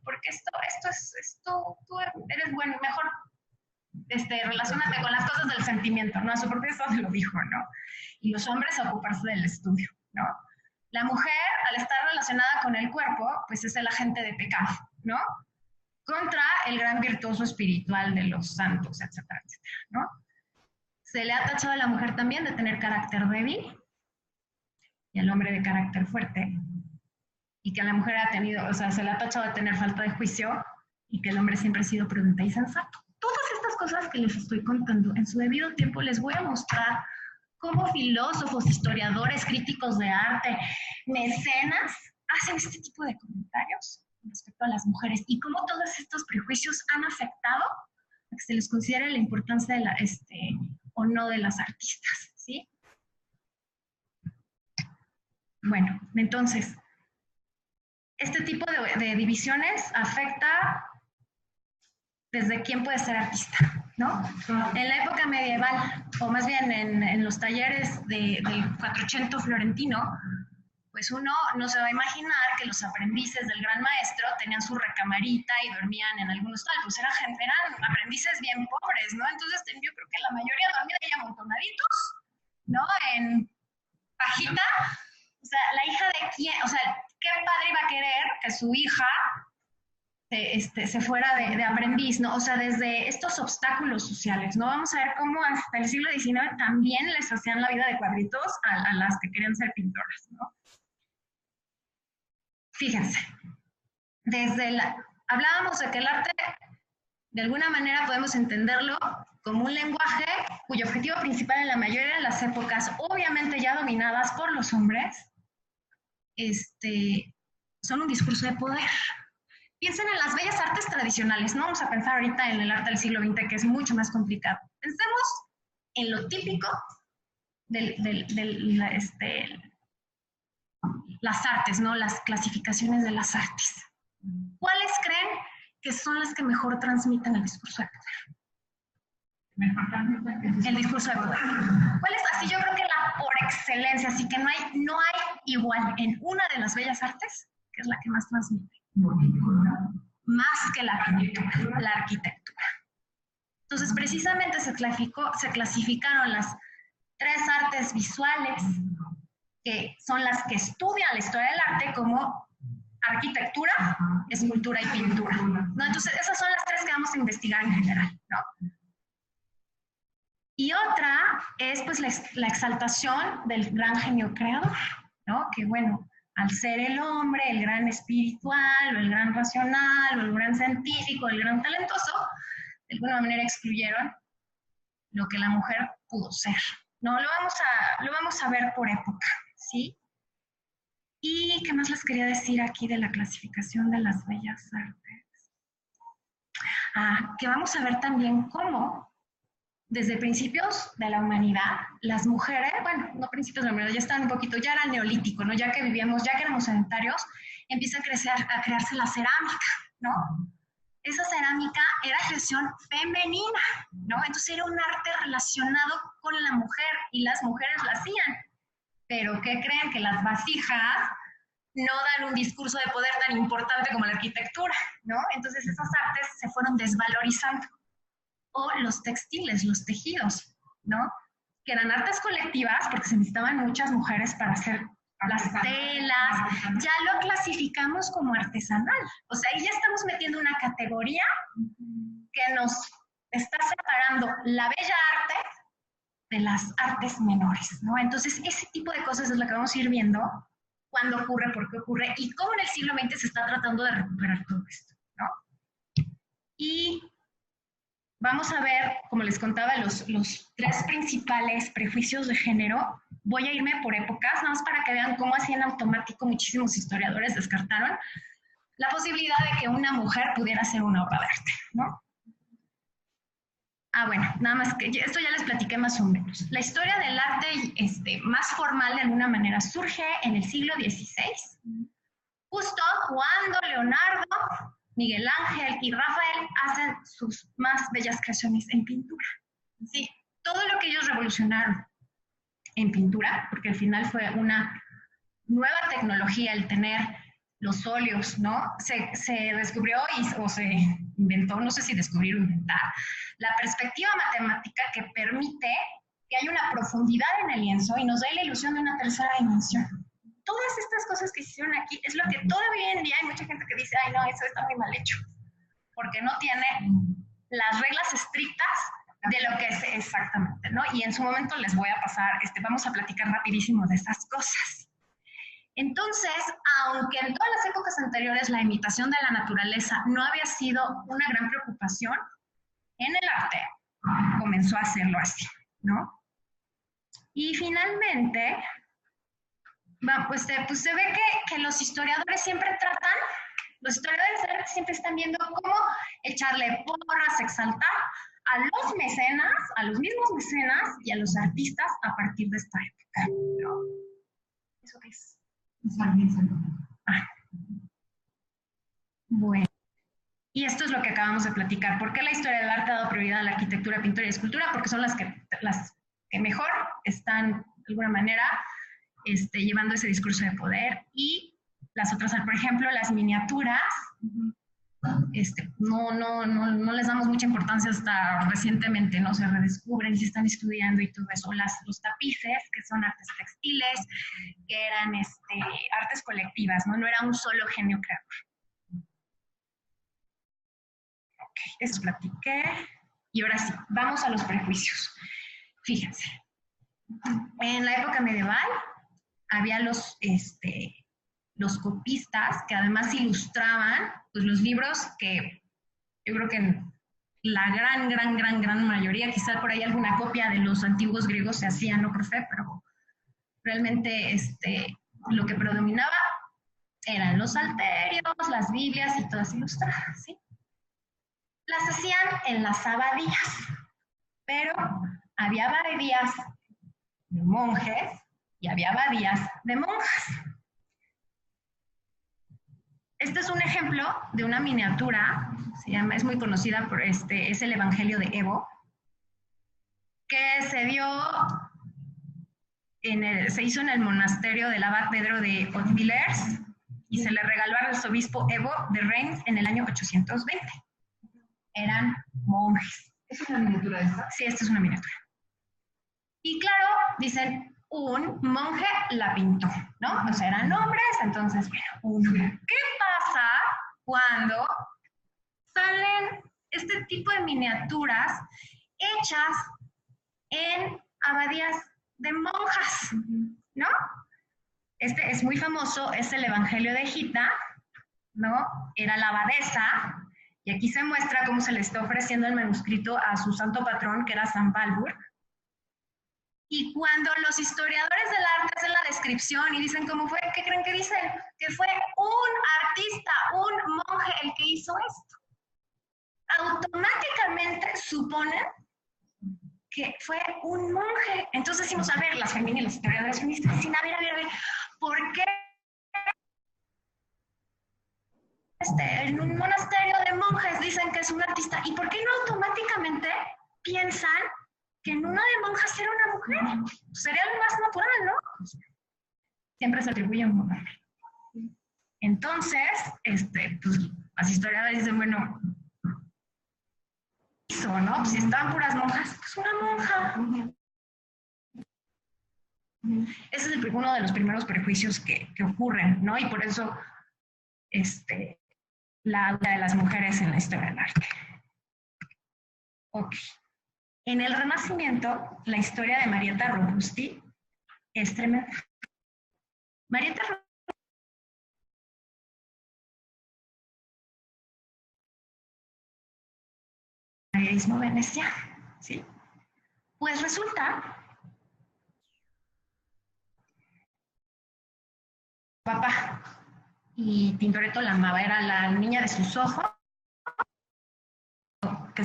porque esto es tú eres bueno, mejor relaciónate con las cosas del sentimiento, ¿no? A su propia eso se lo dijo, ¿no? Y los hombres a ocuparse del estudio, ¿no? La mujer, al estar relacionada con el cuerpo, pues es el agente de pecado, ¿no? Contra el gran virtuoso espiritual de los santos, etcétera, etcétera, ¿no? Se le ha tachado a la mujer también de tener carácter débil y al hombre de carácter fuerte, y que a la mujer se le ha tachado de tener falta de juicio, y que el hombre siempre ha sido prudente y sensato. Todas estas cosas que les estoy contando, en su debido tiempo les voy a mostrar cómo filósofos, historiadores, críticos de arte, mecenas, hacen este tipo de comentarios respecto a las mujeres, y cómo todos estos prejuicios han afectado a que se les considere la importancia de o no de las artistas, ¿sí? Bueno, entonces, este tipo de divisiones afecta desde quién puede ser artista, ¿no? En la época medieval, o más bien en los talleres del Quattrocento florentino, pues uno no se va a imaginar que los aprendices del gran maestro tenían su recamarita y dormían en algunos tal, pues eran aprendices bien pobres, ¿no? Entonces yo creo que la mayoría dormían ahí amontonaditos, ¿no? En pajita. O sea, la hija de quién, o sea, ¿qué padre iba a querer que su hija se fuera de aprendiz, ¿no? O sea, desde estos obstáculos sociales, ¿no? Vamos a ver cómo hasta el siglo XIX también les hacían la vida de cuadritos a las que querían ser pintoras, ¿no? Fíjense, hablábamos de que el arte, de alguna manera podemos entenderlo como un lenguaje cuyo objetivo principal en la mayoría de las épocas, obviamente ya dominadas por los hombres, son un discurso de poder. Piensen en las bellas artes tradicionales, no vamos a pensar ahorita en el arte del siglo XX, que es mucho más complicado. Pensemos en lo típico las artes, ¿no? Las clasificaciones de las artes. ¿Cuáles creen que son las que mejor transmiten el discurso de poder? El discurso de poder. ¿Cuál es? Así yo creo que la por excelencia, así que no hay igual en una de las bellas artes, que es la que más transmite, más que la arquitectura, la arquitectura. Entonces, precisamente se clasificaron las 3 artes visuales, que son las que estudian la historia del arte, como arquitectura, escultura y pintura, ¿no? Entonces, esas son las 3 que vamos a investigar en general, ¿no? Y otra es, pues, la exaltación del gran genio creador, ¿no? Que, bueno, al ser el hombre, el gran espiritual, o el gran racional, o el gran científico, el gran talentoso, de alguna manera excluyeron lo que la mujer pudo ser, ¿no? Lo vamos a ver por época, ¿sí? ¿Y qué más les quería decir aquí de la clasificación de las bellas artes? Que vamos a ver también cómo, desde principios de la humanidad, las mujeres, bueno, no principios de la humanidad, ya estaban un poquito, ya era el neolítico, ¿no? Ya que vivíamos, ya que éramos sedentarios, empieza a crearse la cerámica, ¿no? Esa cerámica era creación femenina, ¿no? Entonces era un arte relacionado con la mujer y las mujeres la hacían. Pero ¿qué creen? Que las vasijas no dan un discurso de poder tan importante como la arquitectura, ¿no? Entonces esas artes se fueron desvalorizando. O los textiles, los tejidos, ¿no? Que eran artes colectivas porque se necesitaban muchas mujeres para hacer las telas, ya lo clasificamos como artesanal. O sea, ahí ya estamos metiendo una categoría que nos está separando la bella arte de las artes menores, ¿no? Entonces, ese tipo de cosas es lo que vamos a ir viendo cuándo ocurre, por qué ocurre y cómo en el siglo XX se está tratando de recuperar todo esto, ¿no? Y vamos a ver, como les contaba, los 3 principales prejuicios de género. Voy a irme por épocas, nada más para que vean cómo así en automático muchísimos historiadores descartaron la posibilidad de que una mujer pudiera hacer una obra de arte, ¿no? Bueno, nada más que esto ya les platiqué más o menos. La historia del arte más formal, de alguna manera, surge en el siglo XVI, justo cuando Leonardo, Miguel Ángel y Rafael hacen sus más bellas creaciones en pintura. ¿Sí? Todo lo que ellos revolucionaron en pintura, porque al final fue una nueva tecnología el tener los óleos, ¿no? Se descubrió o se inventó, no sé si descubrir o inventar, la perspectiva matemática que permite que haya una profundidad en el lienzo y nos da la ilusión de una tercera dimensión. Todas estas cosas que se hicieron aquí es lo que todavía en día hay mucha gente que dice, ay no, eso está muy mal hecho, porque no tiene las reglas estrictas de lo que es exactamente, ¿no? Y en su momento les voy a pasar, vamos a platicar rapidísimo de esas cosas. Entonces, aunque en todas las épocas anteriores la imitación de la naturaleza no había sido una gran preocupación, en el arte comenzó a hacerlo así, ¿no? Y finalmente, pues se ve que los historiadores siempre tratan, los historiadores del arte siempre están viendo cómo echarle porras, exaltar a los mecenas, a los mismos mecenas y a los artistas a partir de esta época, ¿no? ¿Eso qué es? Bueno, y esto es lo que acabamos de platicar. ¿Por qué la historia del arte ha dado prioridad a la arquitectura, pintura y escultura? Porque son las que mejor están, de alguna manera, llevando ese discurso de poder. Y las otras, por ejemplo, las miniaturas, no les damos mucha importancia hasta recientemente, ¿no? Se redescubren y se están estudiando y todo eso. Los tapices, que son artes textiles, que eran artes colectivas, ¿no? No era un solo genio creador. Ok, eso platiqué. Y ahora sí, vamos a los prejuicios. Fíjense, en la época medieval había los copistas que además ilustraban pues, los libros que yo creo que en la gran mayoría, quizá por ahí alguna copia de los antiguos griegos se hacía, no por fe, pero realmente lo que predominaba eran los salterios, las Biblias y todas ilustradas, ¿sí? Las hacían en las abadías, pero había abadías de monjes y había abadías de monjas. Este es un ejemplo de una miniatura, es muy conocida por es el Evangelio de Evo, que se dio se hizo en el monasterio del abad Pedro de Hautevillers y se le regaló al arzobispo Evo de Reims en el año 820. Eran monjes. ¿Es una miniatura esta? Sí, esta es una miniatura. Y claro, dicen, un monje la pintó, ¿no? O sea, eran hombres, entonces, bueno, ¿qué pasa cuando salen este tipo de miniaturas hechas en abadías de monjas, ¿no? Este es muy famoso, es el Evangelio de Gita, ¿no? Era la abadesa, y aquí se muestra cómo se le está ofreciendo el manuscrito a su santo patrón, que era San Balburg. Y cuando los historiadores del arte hacen la descripción y dicen cómo fue, ¿qué creen que dicen? Que fue un artista, un monje el que hizo esto. Automáticamente suponen que fue un monje. Entonces decimos, a ver, las feministas, los historiadores feministas dicen, a ver, ¿por qué en un monasterio de monjes dicen que es un artista? ¿Y por qué no automáticamente piensan que en una de monjas era una mujer? Sería lo más natural, ¿no? Siempre se atribuye a un hombre. Entonces, pues, las historiadoras dicen, bueno, ¿no? Pues si estaban puras monjas, pues una monja. Ese es uno de los primeros prejuicios que ocurren, ¿no? Y por eso, la auda de las mujeres en la historia del arte. Ok. En el Renacimiento, la historia de Marietta Robusti es tremenda. Marietta Robusti realismo veneciano, ¿sí? Pues resulta, papá y Tintoretto la amaba, era la niña de sus ojos, que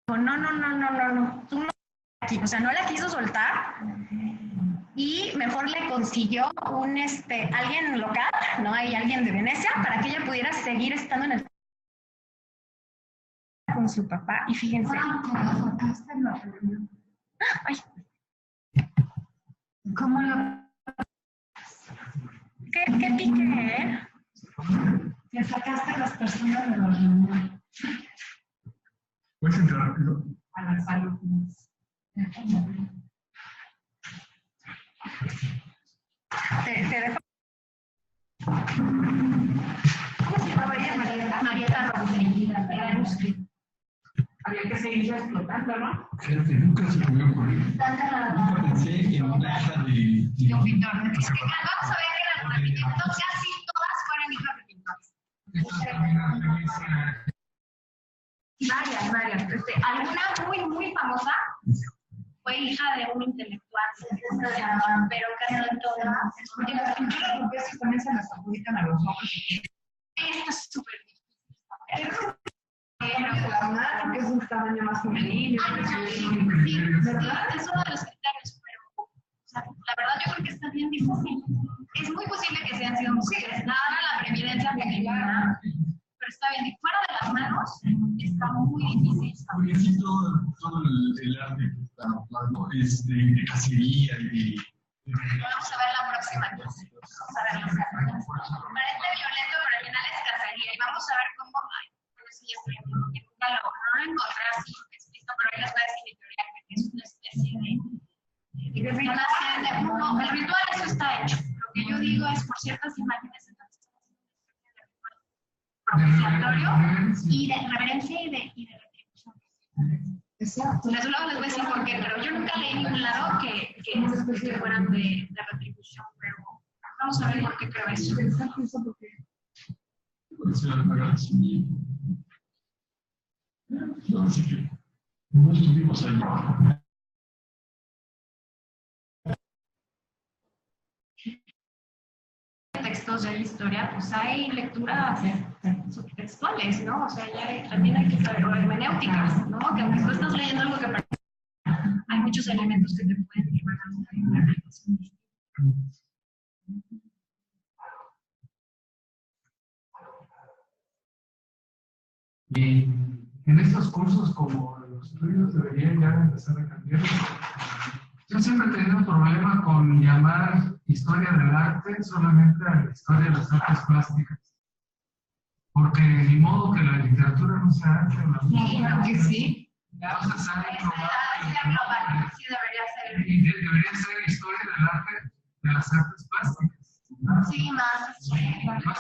no, tú no, o sea, no la quiso soltar y mejor le consiguió alguien local, ¿no? Hay alguien de Venecia para que ella pudiera seguir estando en el con su papá. Y fíjense. Ay. ¿Cómo lo? ¿Qué pique, eh? Me sacaste a las personas de la reunión. ¿Puedes entrar rápido? A las alumnas. Te dejo. ¿Cómo se llama ella? Marietta Robusti. Había que seguirla explotando, ¿no? Fíjate, nunca se me ocurrió. Nunca pensé en una hija de un pintor. Vamos a ver que las arquitectos casi todas fueron hijas de pintores. Varias. Alguna muy famosa fue hija de un intelectual, pero casi todas. Porque esos también se las adjudican a los hombres. Esto es súper difícil. La mano, que es un tamaño más femenino. ¿Verdad? Es uno de los criterios, pero o sea, la verdad yo creo que está bien difícil. Es muy posible que hayan sido mujeres, dada la preeminencia femenina, pero está bien. Y fuera de las manos, está muy difícil. Porque aquí todo el arte que está plasmado es de cacería y Vamos a ver la próxima clase. Vamos a ver las cacerías. Parece violento, pero al final es cacería. Y vamos a ver cómo. Sí, nunca no lo encontré así explícito, pero ahí les voy a decir mi teoría, que es una especie de ritual. El ritual, eso está hecho. Lo que yo digo es por ciertas imágenes, entonces propiciatorio y de reverencia y de retribución. Exacto. Luego les voy a decir por qué, pero yo nunca leí en ningún lado que fueran de retribución, pero vamos a ver por qué creo eso. Exacto, eso porque. No, así que no estuvimos ahí. Textos de la historia, pues hay lecturas subtextuales, ¿no? O sea, también hay que saber, o hermenéuticas, ¿no? Que aunque tú estás leyendo algo que parece, hay muchos elementos que te pueden llevar a una interpretación distinta. Y en estos cursos como los construidos deberían ya empezar a cambiar. Yo siempre he tenido un problema con llamar historia del arte solamente a la historia de las artes plásticas. Porque ni modo que la literatura no sea arte. Claro que sí. Entonces hay Sí, debería ser. y debería ser historia del arte de las artes plásticas. Sí, más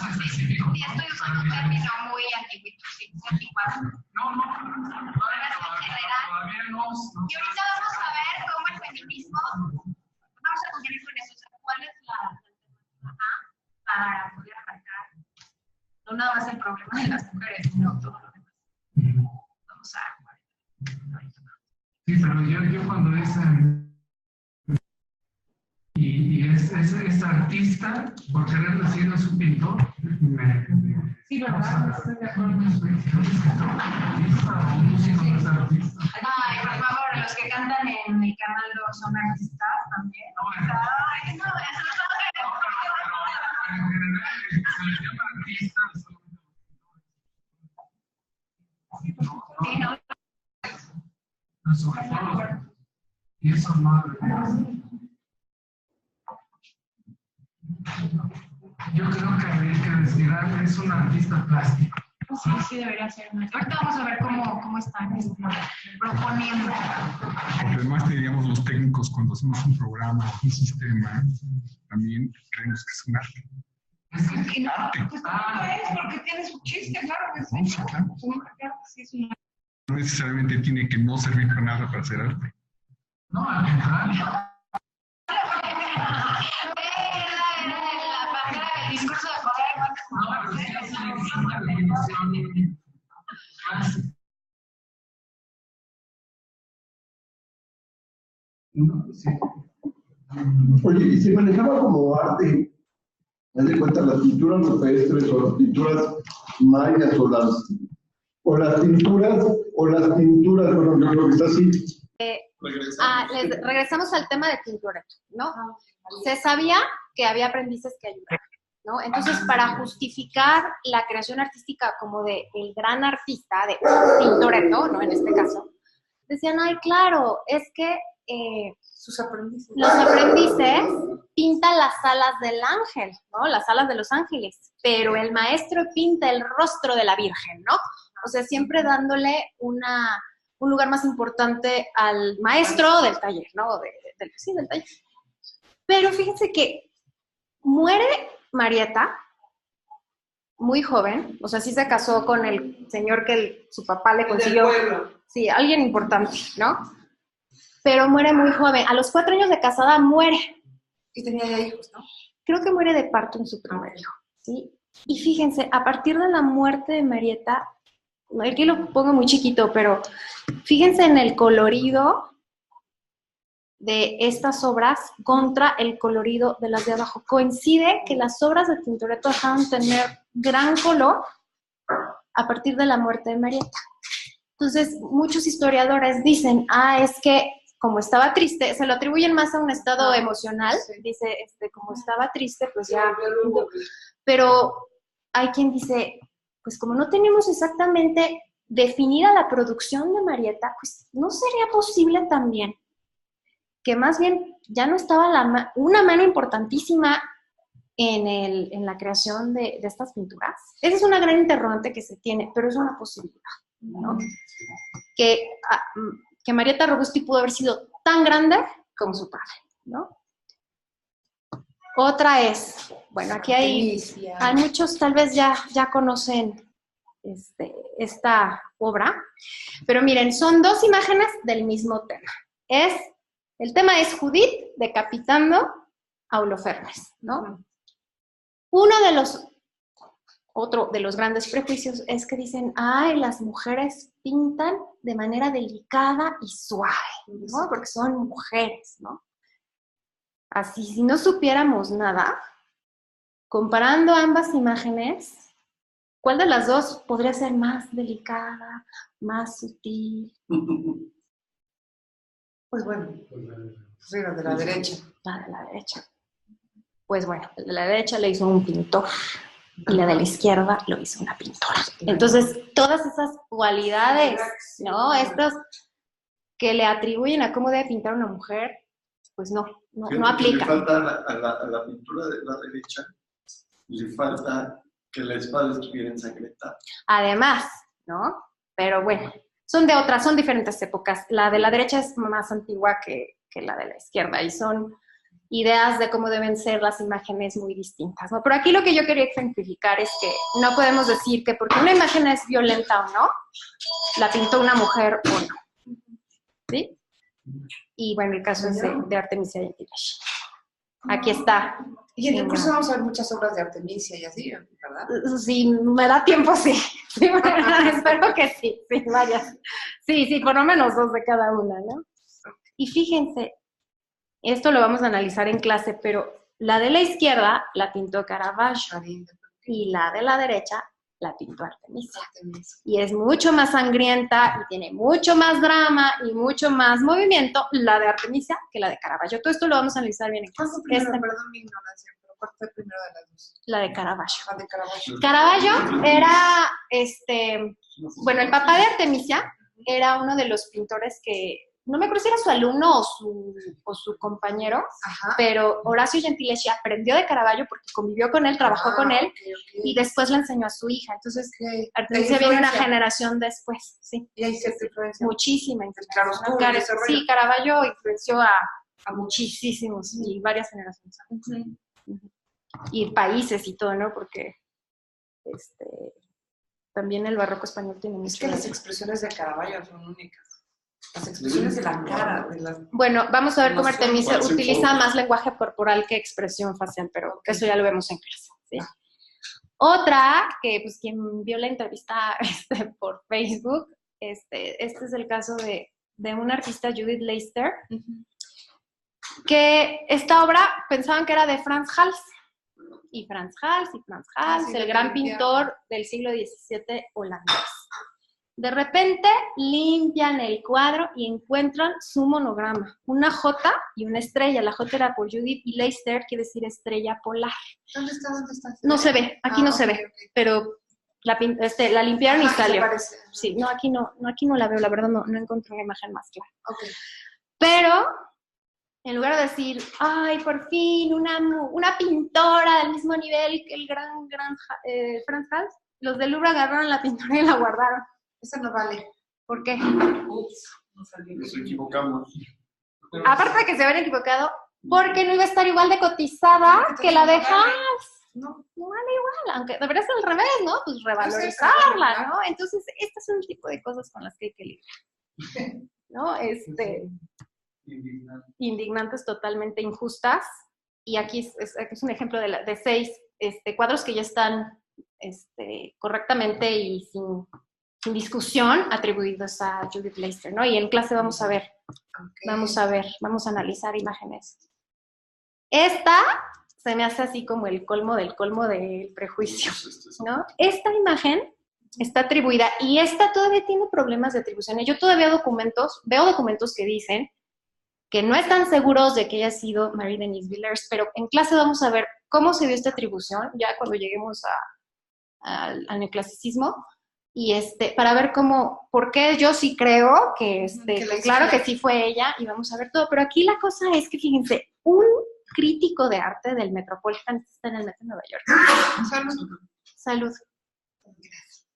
específico. Sí, estoy usando un término muy antiguo, sí, anticuado. No, todavía no. Y ahorita vamos a ver cómo el feminismo, vamos a concluir con eso, o sea, cuál es la alternativa A para poder atacar no nada más el problema de las mujeres, sino todo lo demás. Vamos a Sí, pero yo cuando dicen y es artista por querer decir es un pintor, Sí, ¿verdad? Estoy de acuerdo. Artista o un músico no es artista. Ay, por favor, los que cantan en mi canal son artistas también. Ay, no, eso En general, se les llama artistas. sí, no. Sobre todo, y eso no yo creo que habría que decir, es un artista plástico. Sí, sí debería ser. Ahorita vamos a ver cómo están proponiendo. Porque además diríamos los técnicos cuando hacemos un programa, un sistema, también creemos que es un arte. Es que Arte. Pues no es porque tiene su chiste, claro que sí. Sí, claro. Claro que sí, es un No necesariamente tiene que no servir para nada para hacer arte. no, al contrario. La página del discurso de poder. No, pero sí es una definición clásica. No, sí. Oye, y se manejaba como arte, haz de cuenta, las pinturas rupestres o las pinturas mayas o las pinturas, bueno, yo creo que está así. Regresamos al tema de Tintoretto, ¿no? Se sabía que había aprendices que ayudaban, ¿no? Entonces, para justificar la creación artística como de el gran artista, de Tintoretto, ¿no? En este caso, decían, ay, claro, es que sus aprendices. los aprendices pintan las alas del ángel, ¿no? Las alas de los ángeles, pero el maestro pinta el rostro de la Virgen, ¿no? O sea, siempre dándole un lugar más importante al maestro del taller, ¿no? Sí, del taller. Pero fíjense que muere Marietta muy joven, o sea, sí se casó con el señor que su papá le consiguió. Del pueblo. Sí, alguien importante, ¿no? Pero muere muy joven. A los 4 años de casada muere. Y tenía ya hijos, ¿no? Creo que muere de parto en su primer hijo, ¿sí? Y fíjense, a partir de la muerte de Marietta, aquí lo pongo muy chiquito, pero fíjense en el colorido de estas obras contra el colorido de las de abajo. Coincide que las obras de Tintoretto dejaron tener gran color a partir de la muerte de Marietta. Entonces, muchos historiadores dicen, es que como estaba triste, se lo atribuyen más a un estado emocional, dice, como estaba triste, pues ya... Pero hay quien dice, pues como no tenemos exactamente definida la producción de Marietta, pues no sería posible también que más bien ya no estaba una mano importantísima en la creación de estas pinturas. Esa es una gran interrogante que se tiene, pero es una posibilidad, ¿no? Que Marietta Robusti pudo haber sido tan grande como su padre, ¿no? Otra es, bueno, aquí hay muchos tal vez ya conocen esta obra, pero miren, son 2 imágenes del mismo tema. El tema es Judith decapitando a Holofernes, ¿no? Otro de los grandes prejuicios es que dicen, las mujeres pintan de manera delicada y suave, ¿no? Porque son mujeres, ¿no? Así, si no supiéramos nada, comparando ambas imágenes, ¿cuál de las dos podría ser más delicada, más sutil? Pues bueno, sí, la de la derecha. La de la derecha. Pues bueno, la de la derecha le hizo un pintor y la de la izquierda lo hizo una pintora. Entonces, todas esas cualidades, ¿no? que le atribuyen a cómo debe pintar una mujer, pues no Fíjate que aplica. Le falta a la pintura de la derecha, le falta que la espada estuviera ensangrentada. Además, ¿no? Pero bueno, son diferentes épocas. La de la derecha es más antigua que la de la izquierda y son ideas de cómo deben ser las imágenes muy distintas, ¿no? Pero aquí lo que yo quería ejemplificar es que no podemos decir que porque una imagen es violenta o no, la pintó una mujer o no, ¿sí? Y bueno, el caso es de Artemisia Gentileschi. Aquí está. Y en el curso vamos a ver muchas obras de Artemisia y así, ¿verdad? Si me da tiempo, sí. Sí, espero que sí, varias. Sí, por lo menos 2 de cada una, ¿no? Y fíjense, esto lo vamos a analizar en clase, pero la de la izquierda la pintó Caravaggio y la de la derecha la pintó Artemisia. Y es mucho más sangrienta y tiene mucho más drama y mucho más movimiento la de Artemisia que la de Caravaggio. Todo esto lo vamos a analizar bien en clase. Perdón mi ignorancia, pero ¿cuál fue primero de las dos? La de Caravaggio. La de Caravaggio. Caravaggio era, bueno, el papá de Artemisia era uno de los pintores que, no me acuerdo si era su alumno o su compañero, Ajá. pero Horacio Gentileschi aprendió de Caravaggio porque convivió con él, trabajó con él, okay. y después le enseñó a su hija. Entonces, Okay. Artemisia viene una generación después, sí. Y hay cierta influencia. Muchísima influencia. Claroscuro, Sí, Caravaggio influenció a muchísimos y varias generaciones. Y países y todo, ¿no? Porque también el barroco español tiene mucho. Es que las expresiones de Caravaggio son únicas. Las expresiones de la cara. Bueno, vamos a ver cómo Artemisia utiliza más lenguaje corporal que expresión facial, pero eso ya lo vemos en clase, ¿sí? Otra, que pues quien vio la entrevista por Facebook, este es el caso de una artista, Judith Leister, que esta obra pensaban que era de Frans Hals. Y Frans Hals, Sí, el gran pintor del siglo XVII holandés. De repente limpian el cuadro y encuentran su monograma, una J y una estrella. La J era por Judith y Leister, quiere decir estrella polar. ¿Dónde está? No se ve, aquí no se ve, pero la limpiaron y salió. Sí, no, aquí no la veo, la verdad no encontré una imagen más clara. Okay. Pero en lugar de decir, ay, por fin, una pintora del mismo nivel que el gran Frans Hals, los del Louvre agarraron la pintura y la guardaron. Esa no vale. ¿Por qué? Nos equivocamos. Aparte de que se habían equivocado, porque no iba a estar igual de cotizada que la de Hals. No vale igual, aunque debería ser al revés, ¿no? Pues revalorizarla, ¿no? Entonces, este es un tipo de cosas con las que hay que lidiar, ¿no? Indignantes, totalmente injustas. Y aquí es un ejemplo de 6 cuadros que ya están correctamente y sin discusión atribuidos a Judith Leister, ¿no? Y en clase vamos a ver, vamos a analizar imágenes. Esta se me hace así como el colmo del prejuicio, ¿no? Esta imagen está atribuida y esta todavía tiene problemas de atribución. Yo todavía veo documentos que dicen que no están seguros de que haya sido Marie-Denise Villers, pero en clase vamos a ver cómo se dio esta atribución, ya cuando lleguemos al neoclasicismo, y para ver por qué yo sí creo que claro que sí fue ella, y vamos a ver todo. Pero aquí la cosa es que, fíjense, un crítico de arte del Metropolitan, está en el Metro de Nueva York. Salud.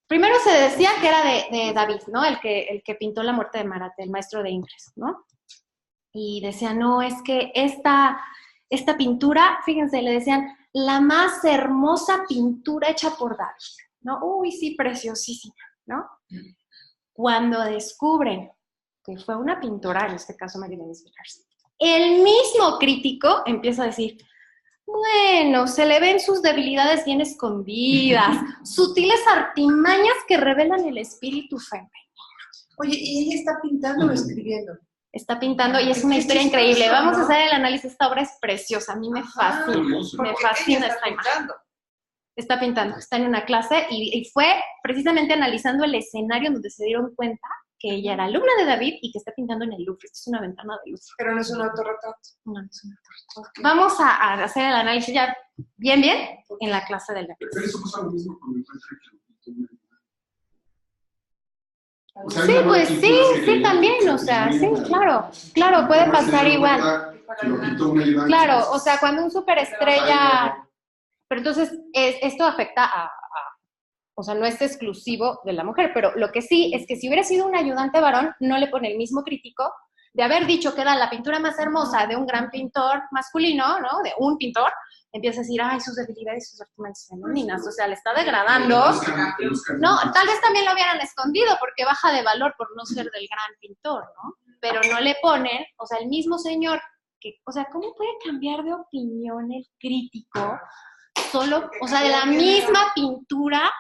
Primero se decía que era de David, ¿no? El que pintó la muerte de Marat, el maestro de Ingres, ¿no? Y decían, no, es que esta pintura, fíjense, le decían, la más hermosa pintura hecha por David, ¿no? Uy, sí, preciosísima, ¿no? Cuando descubren que fue una pintora, en este caso Marie-Denise Villers, el mismo crítico empieza a decir, bueno, se le ven sus debilidades bien escondidas, sutiles artimañas que revelan el espíritu femenino. Oye, ¿y ella está pintando o escribiendo? Está pintando y es una historia increíble. Vamos a hacer el análisis. Esta obra es preciosa. A mí me fascina esta imagen. Está pintando. Está en una clase y fue precisamente analizando el escenario donde se dieron cuenta que ella era alumna de David y que está pintando en el Louvre. Esto es una ventana de luz. Pero no es un autorretrato. No es un autorretrato. Okay. Vamos a hacer el análisis ya bien, en la clase del David. Pero eso pasa lo mismo cuando encuentran que O sea, Sí, hay una pues buena sí, pintura que sí, también, o sea, sí, claro, puede pasar igual. Que lo pintó un ayudante. Claro, o sea, cuando un superestrella, pero entonces esto afecta o sea, no es exclusivo de la mujer, pero lo que sí es que si hubiera sido un ayudante varón, no le pone el mismo crítico de haber dicho que era la pintura más hermosa de un gran pintor masculino, ¿no? De un pintor, empieza a decir, ay, sus debilidades y sus artimañas femeninas, o sea, le está degradando. No, tal vez también lo hubieran escondido porque baja de valor por no ser del gran pintor, ¿no? Pero no le ponen, o sea, el mismo señor, que, o sea, ¿cómo puede cambiar de opinión el crítico solo, o sea, de la misma pintura,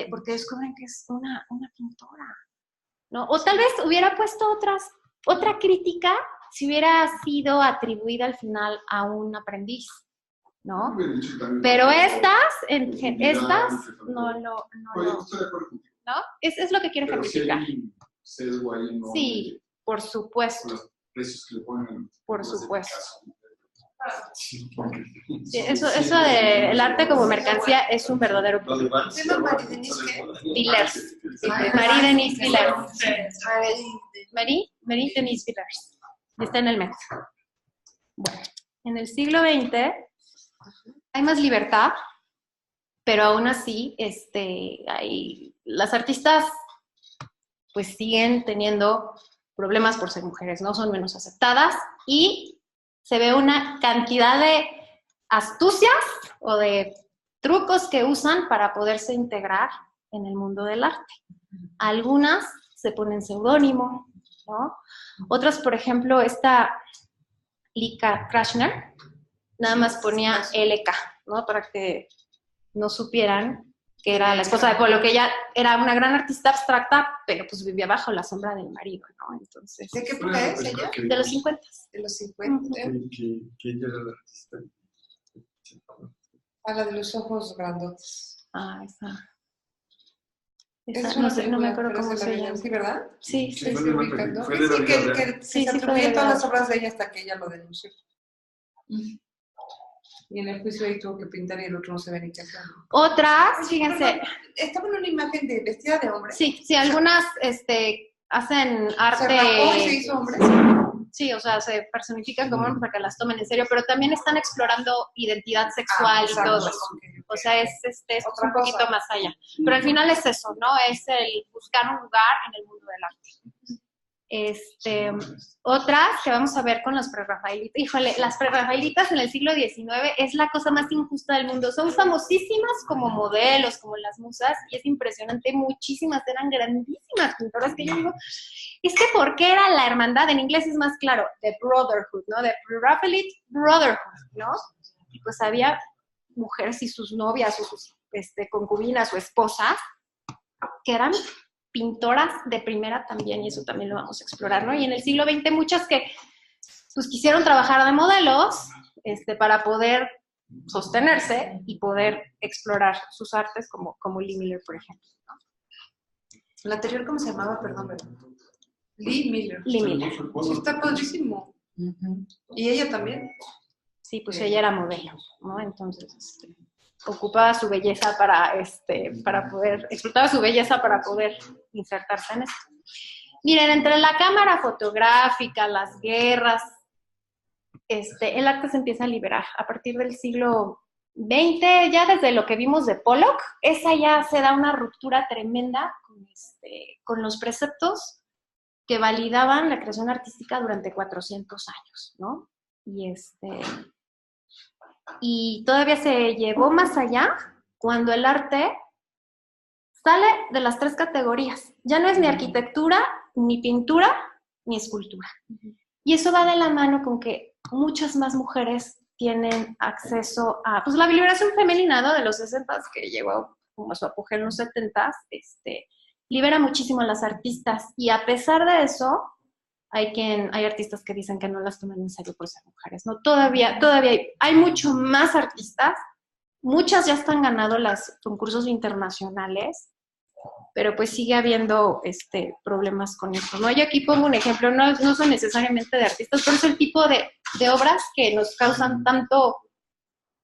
porque descubren que es una pintora, ¿no? O tal vez hubiera puesto otra crítica si hubiera sido atribuida al final a un aprendiz, ¿no? Pero estas no, ¿no? Es lo que quiero ejemplificar. Sí, por supuesto. Precios que le ponen. Por supuesto. Sí, eso de el arte como mercancía es un verdadero problema. ¿Se llama Marie-Denise qué? Villers. Marie-Denise Villers. Marie-Denise Villers. Está en el Met. Bueno, en el siglo XX hay más libertad, pero aún así las artistas pues siguen teniendo problemas por ser mujeres, no son menos aceptadas y se ve una cantidad de astucias o de trucos que usan para poderse integrar en el mundo del arte. Algunas se ponen seudónimo, ¿no? Otras, por ejemplo, esta Lika Krashner, nada más ponía LK, ¿no? Para que no supieran que era la esposa de Polo, que ella era una gran artista abstracta, pero pues vivía bajo la sombra del marido, ¿no? Entonces, ¿de qué época es ella? De los 50. De los 50. Que ella era la artista. A la de los ojos grandotes. Ah, esa Esa no sé, no me acuerdo cómo se llama. Sí, ¿verdad? Sí, Sí, fue de una ubicando. fue de la Sí, vida que real. se atribuyen todas las obras de ella hasta que ella lo denunció. Y en el juicio ahí tuvo que pintar y el otro no se ve ni qué hacer. Otras, fíjense. Estaba en una imagen de vestida de hombre. Sí, algunas hacen arte. Se rapó y se hizo hombre. Sí, o sea, se personifican como hombres para que las tomen en serio, pero también están explorando identidad sexual y todo eso. O sea, es un poquito más allá. Pero al final es eso, ¿no? Es el buscar un lugar en el mundo del arte. Otras que vamos a ver con las prerrafaelitas. Híjole, las prerrafaelitas en el siglo XIX es la cosa más injusta del mundo. Son famosísimas como modelos, como las musas, y es impresionante. Muchísimas eran grandísimas pintoras que yo digo, es que ¿por qué era la hermandad? En inglés es más claro, the brotherhood, ¿no? The Preraphaelite brotherhood, ¿no? Y pues había mujeres y sus novias o sus concubinas o esposas que eran pintoras de primera también, y eso también lo vamos a explorar, ¿no? Y en el siglo XX muchas que pues quisieron trabajar de modelos para poder sostenerse y poder explorar sus artes como Lee Miller, por ejemplo, ¿no? La anterior, ¿cómo se llamaba? Perdón, ¿verdad? Lee Miller. Lee Miller. Sí, está padrísimo. ¿Y ella también? Sí, pues ella era modelo, ¿no? Entonces, ocupaba su belleza para poder, explotaba su belleza para poder insertarse en esto. Miren, entre la cámara fotográfica, las guerras, el arte se empieza a liberar. A partir del siglo XX, ya desde lo que vimos de Pollock, esa ya se da una ruptura tremenda con los preceptos que validaban la creación artística durante 400 años, ¿no? Y todavía se llevó más allá cuando el arte sale de las tres categorías. Ya no es ni arquitectura, ni pintura, ni escultura. Y eso va de la mano con que muchas más mujeres tienen acceso a pues, la liberación femenina, ¿no? De los 60s, que llegó como a su apogeo en los 70s, libera muchísimo a las artistas. Y a pesar de eso, hay artistas que dicen que no las toman en serio por ser mujeres, ¿no? Todavía hay mucho más artistas, muchas ya están ganando los concursos internacionales, pero pues sigue habiendo problemas con eso, ¿no? Yo aquí pongo un ejemplo, no son necesariamente de artistas, pero es el tipo de obras que nos causan tanto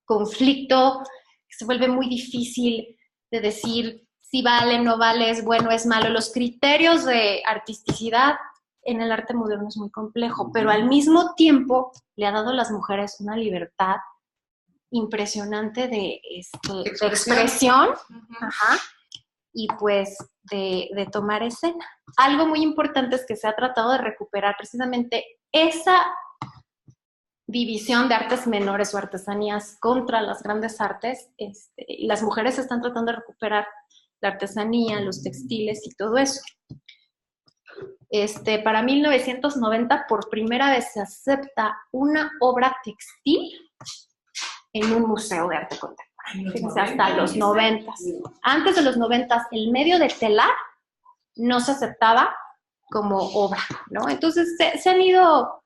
conflicto, que se vuelve muy difícil de decir si vale, no vale, es bueno, es malo. Los criterios de artisticidad en el arte moderno es muy complejo, pero al mismo tiempo le ha dado a las mujeres una libertad impresionante de expresión, ajá, y pues de tomar escena. Algo muy importante es que se ha tratado de recuperar precisamente esa división de artes menores o artesanías contra las grandes artes, y las mujeres están tratando de recuperar la artesanía, los textiles y todo eso. Para 1990, por primera vez se acepta una obra textil en un museo de arte contemporáneo. Fíjense, hasta los 90. Antes de los 90, el medio de telar no se aceptaba como obra, ¿no? Entonces se han ido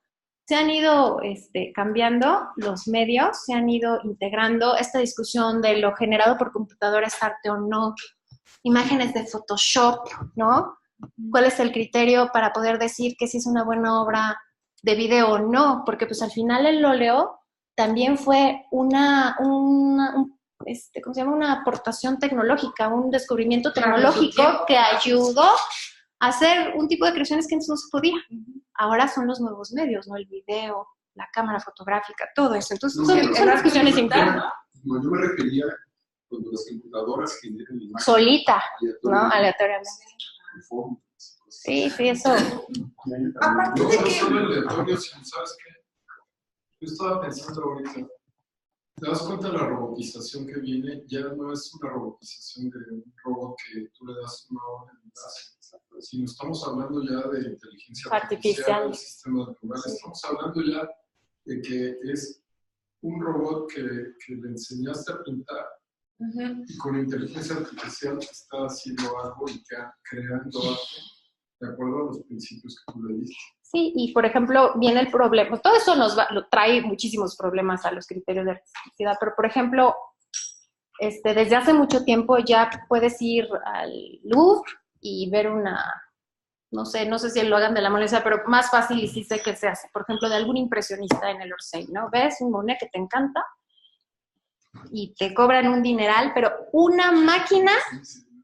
cambiando los medios, se han ido integrando esta discusión de lo generado por computadora es arte o no, imágenes de Photoshop, ¿no? ¿Cuál es el criterio para poder decir que si es una buena obra de video o no? Porque pues al final el óleo también fue ¿cómo se llama? Una aportación tecnológica, un descubrimiento tecnológico que ayudó a hacer un tipo de creaciones que antes no se podía. Ahora son los nuevos medios, ¿no? El video, la cámara fotográfica, todo eso. Entonces son discusiones internas. No, yo me refería cuando las computadoras generan imágenes. Solita, ¿no? Aleatoriamente. Sí, eso. Aparte de que... No aleatorio, ¿sabes qué? Yo estaba pensando ahorita, ¿te das cuenta de la robotización que viene? Ya no es una robotización de un robot que tú le das una orden y hace, sino estamos hablando ya de inteligencia artificial, sistemas neuronales, estamos hablando ya de que es un robot que le enseñaste a pintar y con inteligencia artificial está haciendo algo y creando algo de acuerdo a los principios que tú le diste. Sí, y por ejemplo, viene el problema, todo eso trae muchísimos problemas a los criterios de artisticidad, pero por ejemplo, desde hace mucho tiempo ya puedes ir al Louvre y ver no sé si lo hagan de la Mona Lisa, pero más fácil y sí sé que se hace, por ejemplo, de algún impresionista en el Orsay, ¿no? Ves un Monet que te encanta y te cobran un dineral, pero una máquina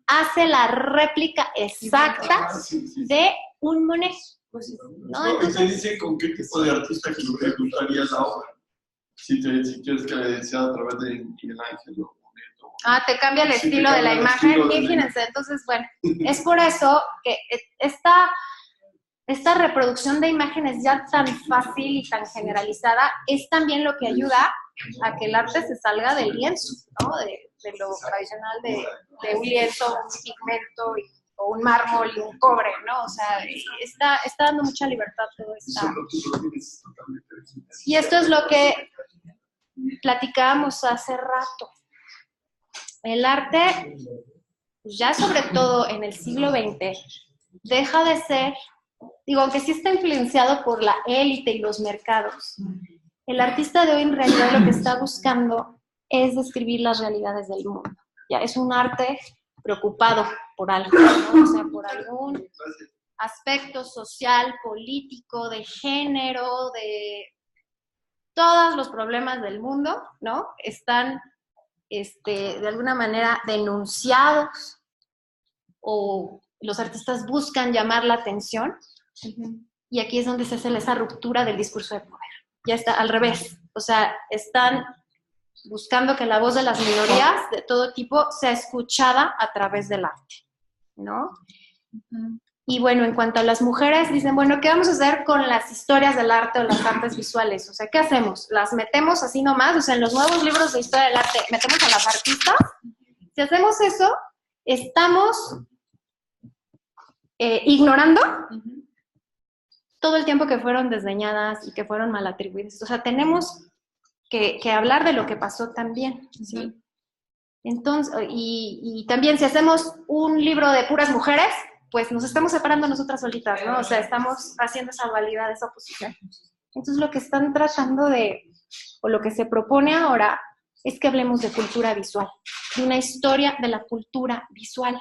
hace la réplica exacta de un Monet. ¿No? Entonces, te dice con qué tipo de artista que lo ejecutaría la obra. Si quieres que le sea a través de Miguel Ángel o Monet. Te cambia el estilo de la imagen. Fíjense, entonces, bueno, es por eso que esta reproducción de imágenes ya tan fácil y tan generalizada es también lo que ayuda a que el arte se salga del lienzo, ¿no? De lo tradicional de un lienzo, un pigmento o un mármol y un cobre, ¿no? O sea, está dando mucha libertad todo esto. Y esto es lo que platicábamos hace rato. El arte, ya sobre todo en el siglo XX, deja de ser, aunque sí está influenciado por la élite y los mercados, el artista de hoy en realidad lo que está buscando es describir las realidades del mundo. Ya es un arte preocupado por algo, ¿no? O sea, por algún aspecto social, político, de género, de todos los problemas del mundo, ¿no? Están, de alguna manera, denunciados o los artistas buscan llamar la atención y aquí es donde se hace esa ruptura del discurso de poder. Ya está al revés, o sea, están buscando que la voz de las minorías de todo tipo sea escuchada a través del arte, ¿no? Y bueno, en cuanto a las mujeres, dicen, bueno, ¿qué vamos a hacer con las historias del arte o las artes visuales? O sea, ¿qué hacemos? ¿Las metemos así nomás? O sea, en los nuevos libros de historia del arte, ¿metemos a las artistas? Si hacemos eso, estamos ignorando todo el tiempo que fueron desdeñadas y que fueron mal atribuidas. O sea, tenemos que hablar de lo que pasó también, ¿sí? Entonces, y también si hacemos un libro de puras mujeres, pues nos estamos separando nosotras solitas, ¿no? O sea, estamos haciendo esa dualidad, esa oposición. Entonces, lo que están tratando o lo que se propone ahora, es que hablemos de cultura visual, de una historia de la cultura visual,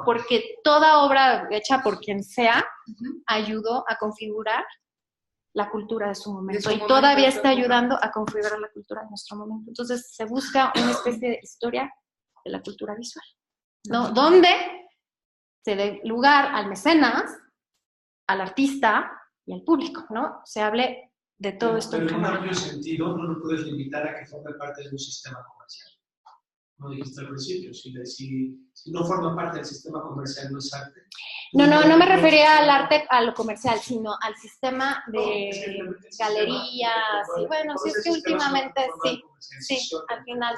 porque toda obra hecha por quien sea ayudó a configurar la cultura de su momento y todavía está ayudando a configurar la cultura de nuestro momento. Entonces se busca una especie de historia de la cultura visual. ¿no? Donde se dé lugar al mecenas, al artista y al público, ¿no? Se hable de todo esto. Pero en un amplio sentido no lo puedes limitar a que forme parte de un sistema comercial. Como dijiste al principio, si no forma parte del sistema comercial no es arte. No me refería al arte, a lo comercial, sino al sistema de galerías. Y bueno, sí, es que últimamente sí, al final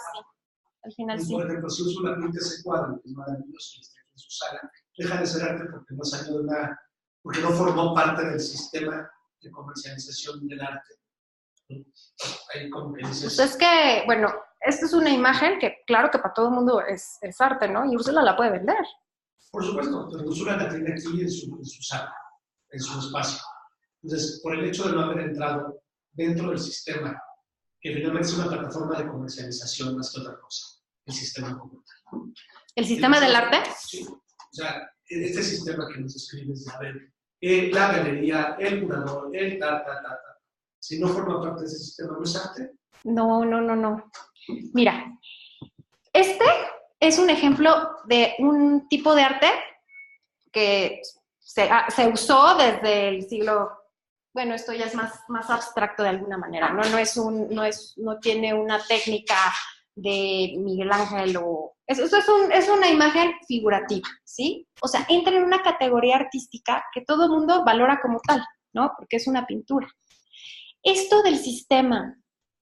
sí. Por ejemplo, si Úrsula pinta ese cuadro, que es maravilloso, y está en su sala, deja de ser arte porque no salió porque no formó parte del sistema de comercialización del arte. Ahí como que dices... Pues es que, bueno, esta es una imagen que claro que para todo el mundo es arte, ¿no? Y Úrsula la puede vender. Por supuesto, pero Úrsula la tiene aquí en su sala, en su espacio. Entonces, por el hecho de no haber entrado dentro del sistema, que finalmente es una plataforma de comercialización más que otra cosa, el sistema como tal. ¿El sistema del arte? Sí. O sea, este sistema que nos describes, a ver, la galería, el curador, el si no forma parte de ese sistema, ¿no es arte? No. Mira, este es un ejemplo de un tipo de arte que se usó desde el siglo... Bueno, esto ya es más abstracto de alguna manera, ¿no? No tiene una técnica de Miguel Ángel o... es una imagen figurativa, ¿sí? O sea, entra en una categoría artística que todo el mundo valora como tal, ¿no? Porque es una pintura. Esto del sistema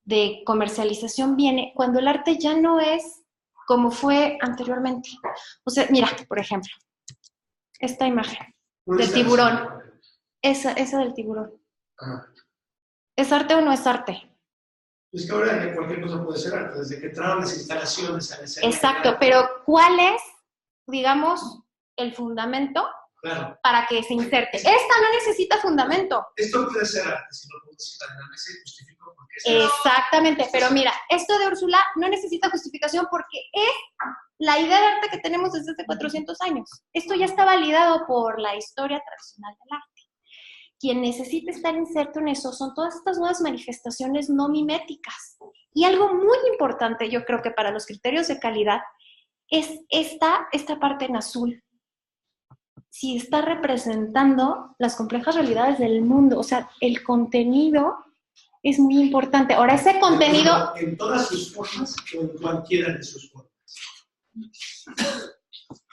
de comercialización viene cuando el arte ya no es como fue anteriormente. O sea, mira, por ejemplo, esta imagen del tiburón. Esa del tiburón. Ah. ¿Es arte o no es arte? Es que ahora cualquier cosa puede ser arte, desde que entraron las instalaciones a la escena. Exacto, pero ¿cuál es, digamos, el fundamento para que se inserte? Esta no necesita fundamento. Esto puede ser arte, si no puedo decir la mesa y justifico porque es arte. Exactamente, pero mira, esto de Úrsula no necesita justificación porque es la idea de arte que tenemos desde hace 400 años. Esto ya está validado por la historia tradicional del arte. Quien necesita estar inserto en eso son todas estas nuevas manifestaciones no miméticas. Y algo muy importante, yo creo que para los criterios de calidad, es esta parte en azul. Si está representando las complejas realidades del mundo, o sea, el contenido es muy importante. Ahora, ese contenido... ¿En todas sus formas o en cualquiera de sus formas?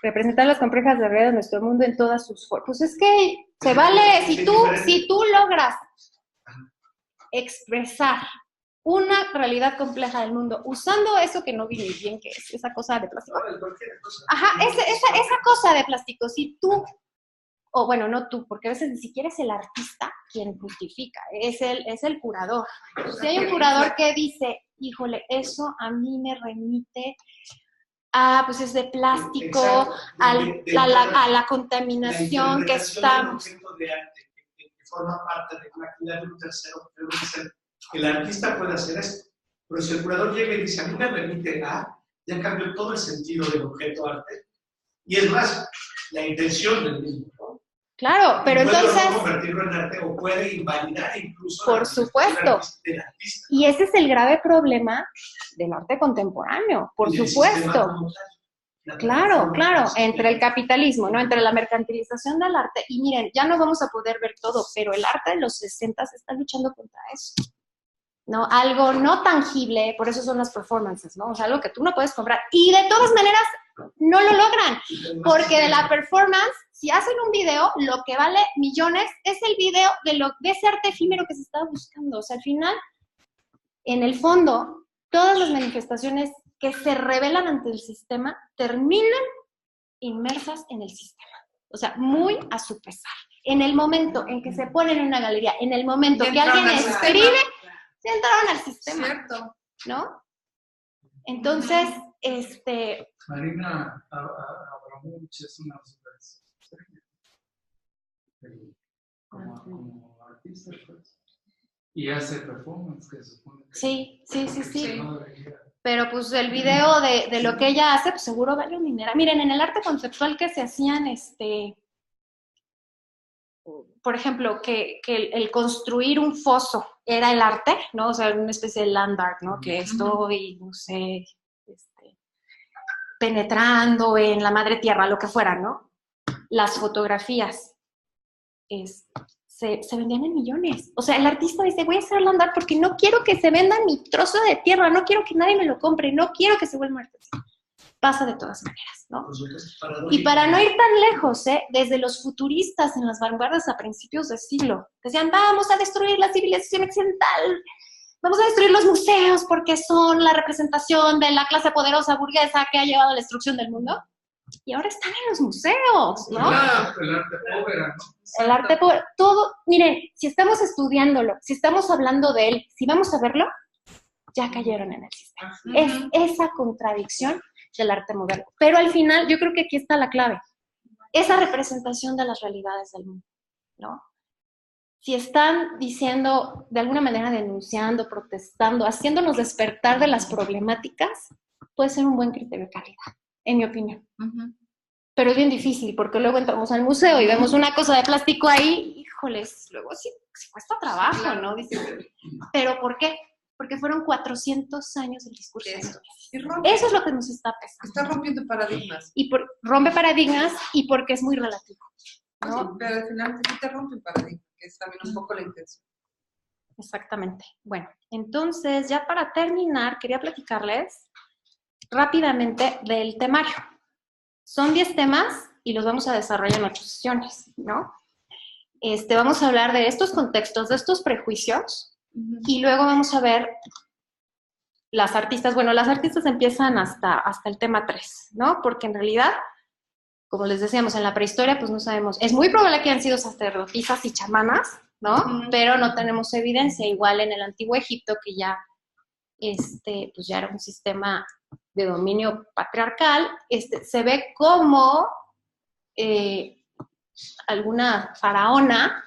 Representar las complejas realidades de nuestro mundo en todas sus formas. Pues es que se vale, si tú logras expresar una realidad compleja del mundo usando eso que no vi muy bien, que es esa cosa de plástico. Ajá, esa cosa de plástico, si tú, o bueno, no tú, porque a veces ni siquiera es el artista quien justifica, es el curador. Si hay un curador que dice, híjole, eso a mí me remite pues es de plástico, a la contaminación que estamos. El objeto de arte que forma parte de la actividad de un tercero, el artista puede hacer esto, pero si el curador llega y dice, a mí me remite ya cambió todo el sentido del objeto arte, y es más, la intención del mismo, ¿no? Claro, pero entonces... Puede convertirlo en arte o puede invalidar incluso... Por supuesto. Del artista. Y ese es el grave problema del arte contemporáneo, por supuesto. Claro, entre el capitalismo, ¿no? Entre la mercantilización del arte. Y miren, ya no vamos a poder ver todo, pero el arte de los 60 está luchando contra eso. ¿No? Algo no tangible, por eso son las performances, ¿no? O sea, algo que tú no puedes comprar. Y de todas maneras, no lo logran. Porque de la performance, si hacen un video, lo que vale millones es el video de ese arte efímero que se está buscando. O sea, al final, en el fondo, todas las manifestaciones que se revelan ante el sistema terminan inmersas en el sistema. O sea, muy a su pesar. En el momento en que se ponen en una galería, en el momento que alguien escribe, se entraron al sistema. Cierto. ¿No? Entonces, Marina Abramovich es una superestrella. Como artista, pues. Y hace performance, que se supone que... Sí. No debería. Pero pues el video de lo que ella hace, pues seguro vale un dinero. Miren, en el arte conceptual que se hacían, por ejemplo, que el construir un foso era el arte, ¿no? O sea, una especie de land art, ¿no? Que estoy, no sé, penetrando en la madre tierra, lo que fuera, ¿no? Las fotografías se vendían en millones. O sea, el artista dice, voy a hacerlo andar porque no quiero que se venda mi trozo de tierra, no quiero que nadie me lo compre, no quiero que se vuelva artista. Pasa de todas maneras, ¿no? Y para no ir tan lejos, desde los futuristas en las vanguardias a principios de siglo, decían, vamos a destruir la civilización occidental, vamos a destruir los museos porque son la representación de la clase poderosa burguesa que ha llevado a la destrucción del mundo. Y ahora están en los museos, ¿no? El arte pobre, ¿no? El arte pobre, todo, miren, si estamos estudiándolo, si estamos hablando de él, si vamos a verlo, ya cayeron en el sistema. Es esa contradicción del arte moderno. Pero al final, yo creo que aquí está la clave. Esa representación de las realidades del mundo, ¿no? Si están diciendo, de alguna manera denunciando, protestando, haciéndonos despertar de las problemáticas, puede ser un buen criterio de calidad, en mi opinión. Pero es bien difícil, porque luego entramos al museo y vemos una cosa de plástico ahí, híjoles, luego sí cuesta trabajo, claro, ¿no? Dices, ¿pero por qué? Porque fueron 400 años el discurso. Eso es lo que nos está pesando. Está rompiendo paradigmas. Y rompe paradigmas y porque es muy relativo, ¿no? Sí, pero al final sí te rompe el paradigma, que es también un poco la intención. Exactamente. Bueno, entonces ya para terminar, quería platicarles rápidamente del temario. Son 10 temas y los vamos a desarrollar en 8 sesiones, ¿no? Vamos a hablar de estos contextos, de estos prejuicios, y luego vamos a ver las artistas. Bueno, las artistas empiezan hasta el tema 3, ¿no? Porque en realidad, como les decíamos, en la prehistoria, pues no sabemos. Es muy probable que hayan sido sacerdotisas y chamanas, ¿no? Pero no tenemos evidencia. Igual en el Antiguo Egipto, que ya, pues ya era un sistema de dominio patriarcal, se ve como alguna faraona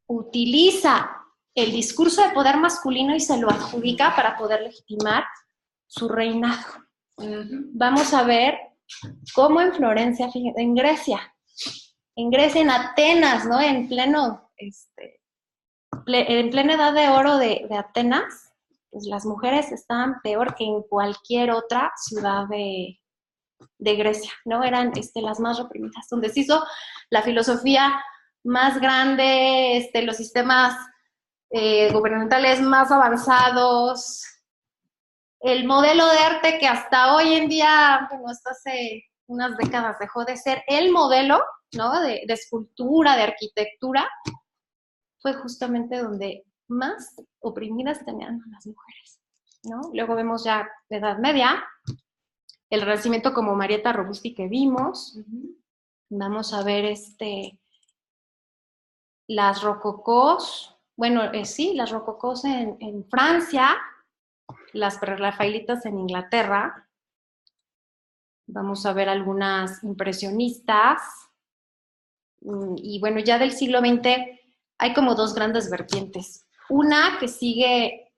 utiliza el discurso de poder masculino y se lo adjudica para poder legitimar su reinado. Vamos a ver cómo en Florencia, fíjense, en Grecia, en Atenas, ¿no? En plena edad de oro de Atenas, pues las mujeres estaban peor que en cualquier otra ciudad de Grecia, ¿no? Eran las más reprimidas, donde se hizo la filosofía más grande, los sistemas gubernamentales más avanzados, el modelo de arte que hasta hoy en día, bueno, hasta hace unas décadas dejó de ser el modelo, ¿no? de escultura, de arquitectura, fue justamente donde más oprimidas tenían a las mujeres, ¿no? Luego vemos ya la Edad Media, el Renacimiento como Marietta Robusti que vimos, vamos a ver las rococós, bueno, sí, las rococós en Francia, las prerrafaelitas en Inglaterra, vamos a ver algunas impresionistas, y bueno, ya del siglo XX hay como 2 grandes vertientes. Una que sigue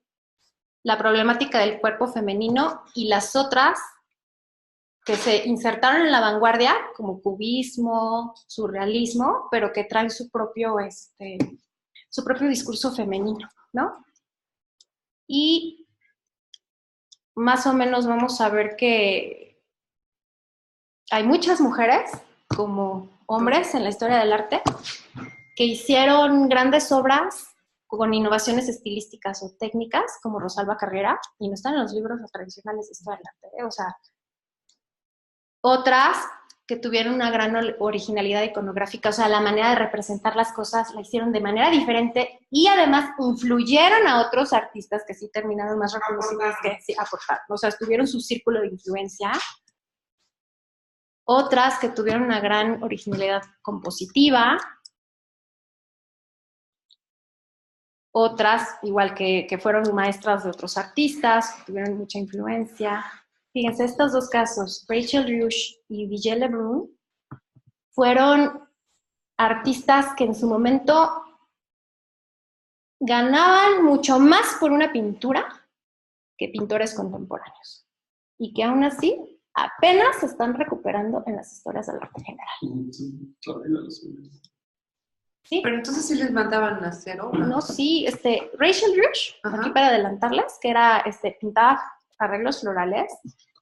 la problemática del cuerpo femenino y las otras que se insertaron en la vanguardia, como cubismo, surrealismo, pero que traen su propio discurso femenino, ¿no? Y más o menos vamos a ver que hay muchas mujeres, como hombres en la historia del arte, que hicieron grandes obras con innovaciones estilísticas o técnicas, como Rosalba Carriera, y no están en los libros tradicionales de historia del arte, o sea, otras que tuvieron una gran originalidad iconográfica, o sea, la manera de representar las cosas la hicieron de manera diferente y además influyeron a otros artistas que sí terminaron más reconocidos que sí aportaron, o sea, tuvieron su círculo de influencia. Otras que tuvieron una gran originalidad compositiva. Otras, igual que fueron maestras de otros artistas, que tuvieron mucha influencia. Fíjense, estos 2 casos, Rachel Roush y Vigée Lebrun, fueron artistas que en su momento ganaban mucho más por una pintura que pintores contemporáneos. Y que aún así apenas se están recuperando en las historias del arte general. ¿Sí? Pero entonces sí les mandaban a hacer obras. No, sí, Rachel Roush, aquí para adelantarles, que era, pintaba arreglos florales,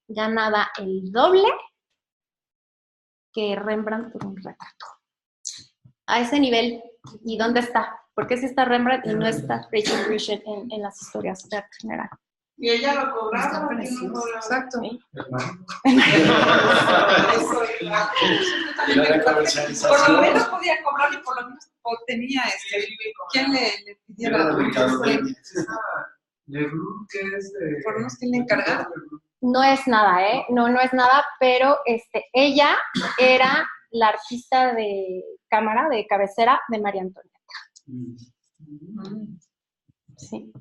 ganaba el doble que Rembrandt por un retrato. A ese nivel, ¿y dónde está? ¿Por qué sí está Rembrandt y no está Rachel Grisham en las historias de arte general? Y ella lo cobraba. Está precioso. Exacto. ¿Sí? Por lo menos podía cobrar y por lo menos tenía ¿quién le pidiera? Por lo menos quién le encargaba. No es nada, ¿eh? No es nada, pero ella era la artista de cámara, de cabecera de María Antonieta. Sí.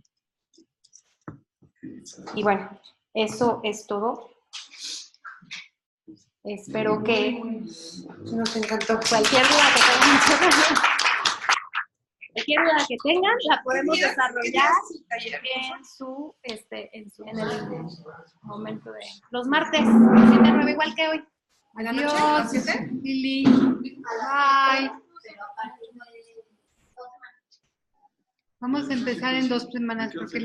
Y bueno, eso es todo. Espero que nos encantó. Cualquier duda que tengan, la podemos desarrollar en el momento de los martes, 7-9, igual que hoy. Adiós, Lili. Bye. Vamos a empezar en 2 semanas porque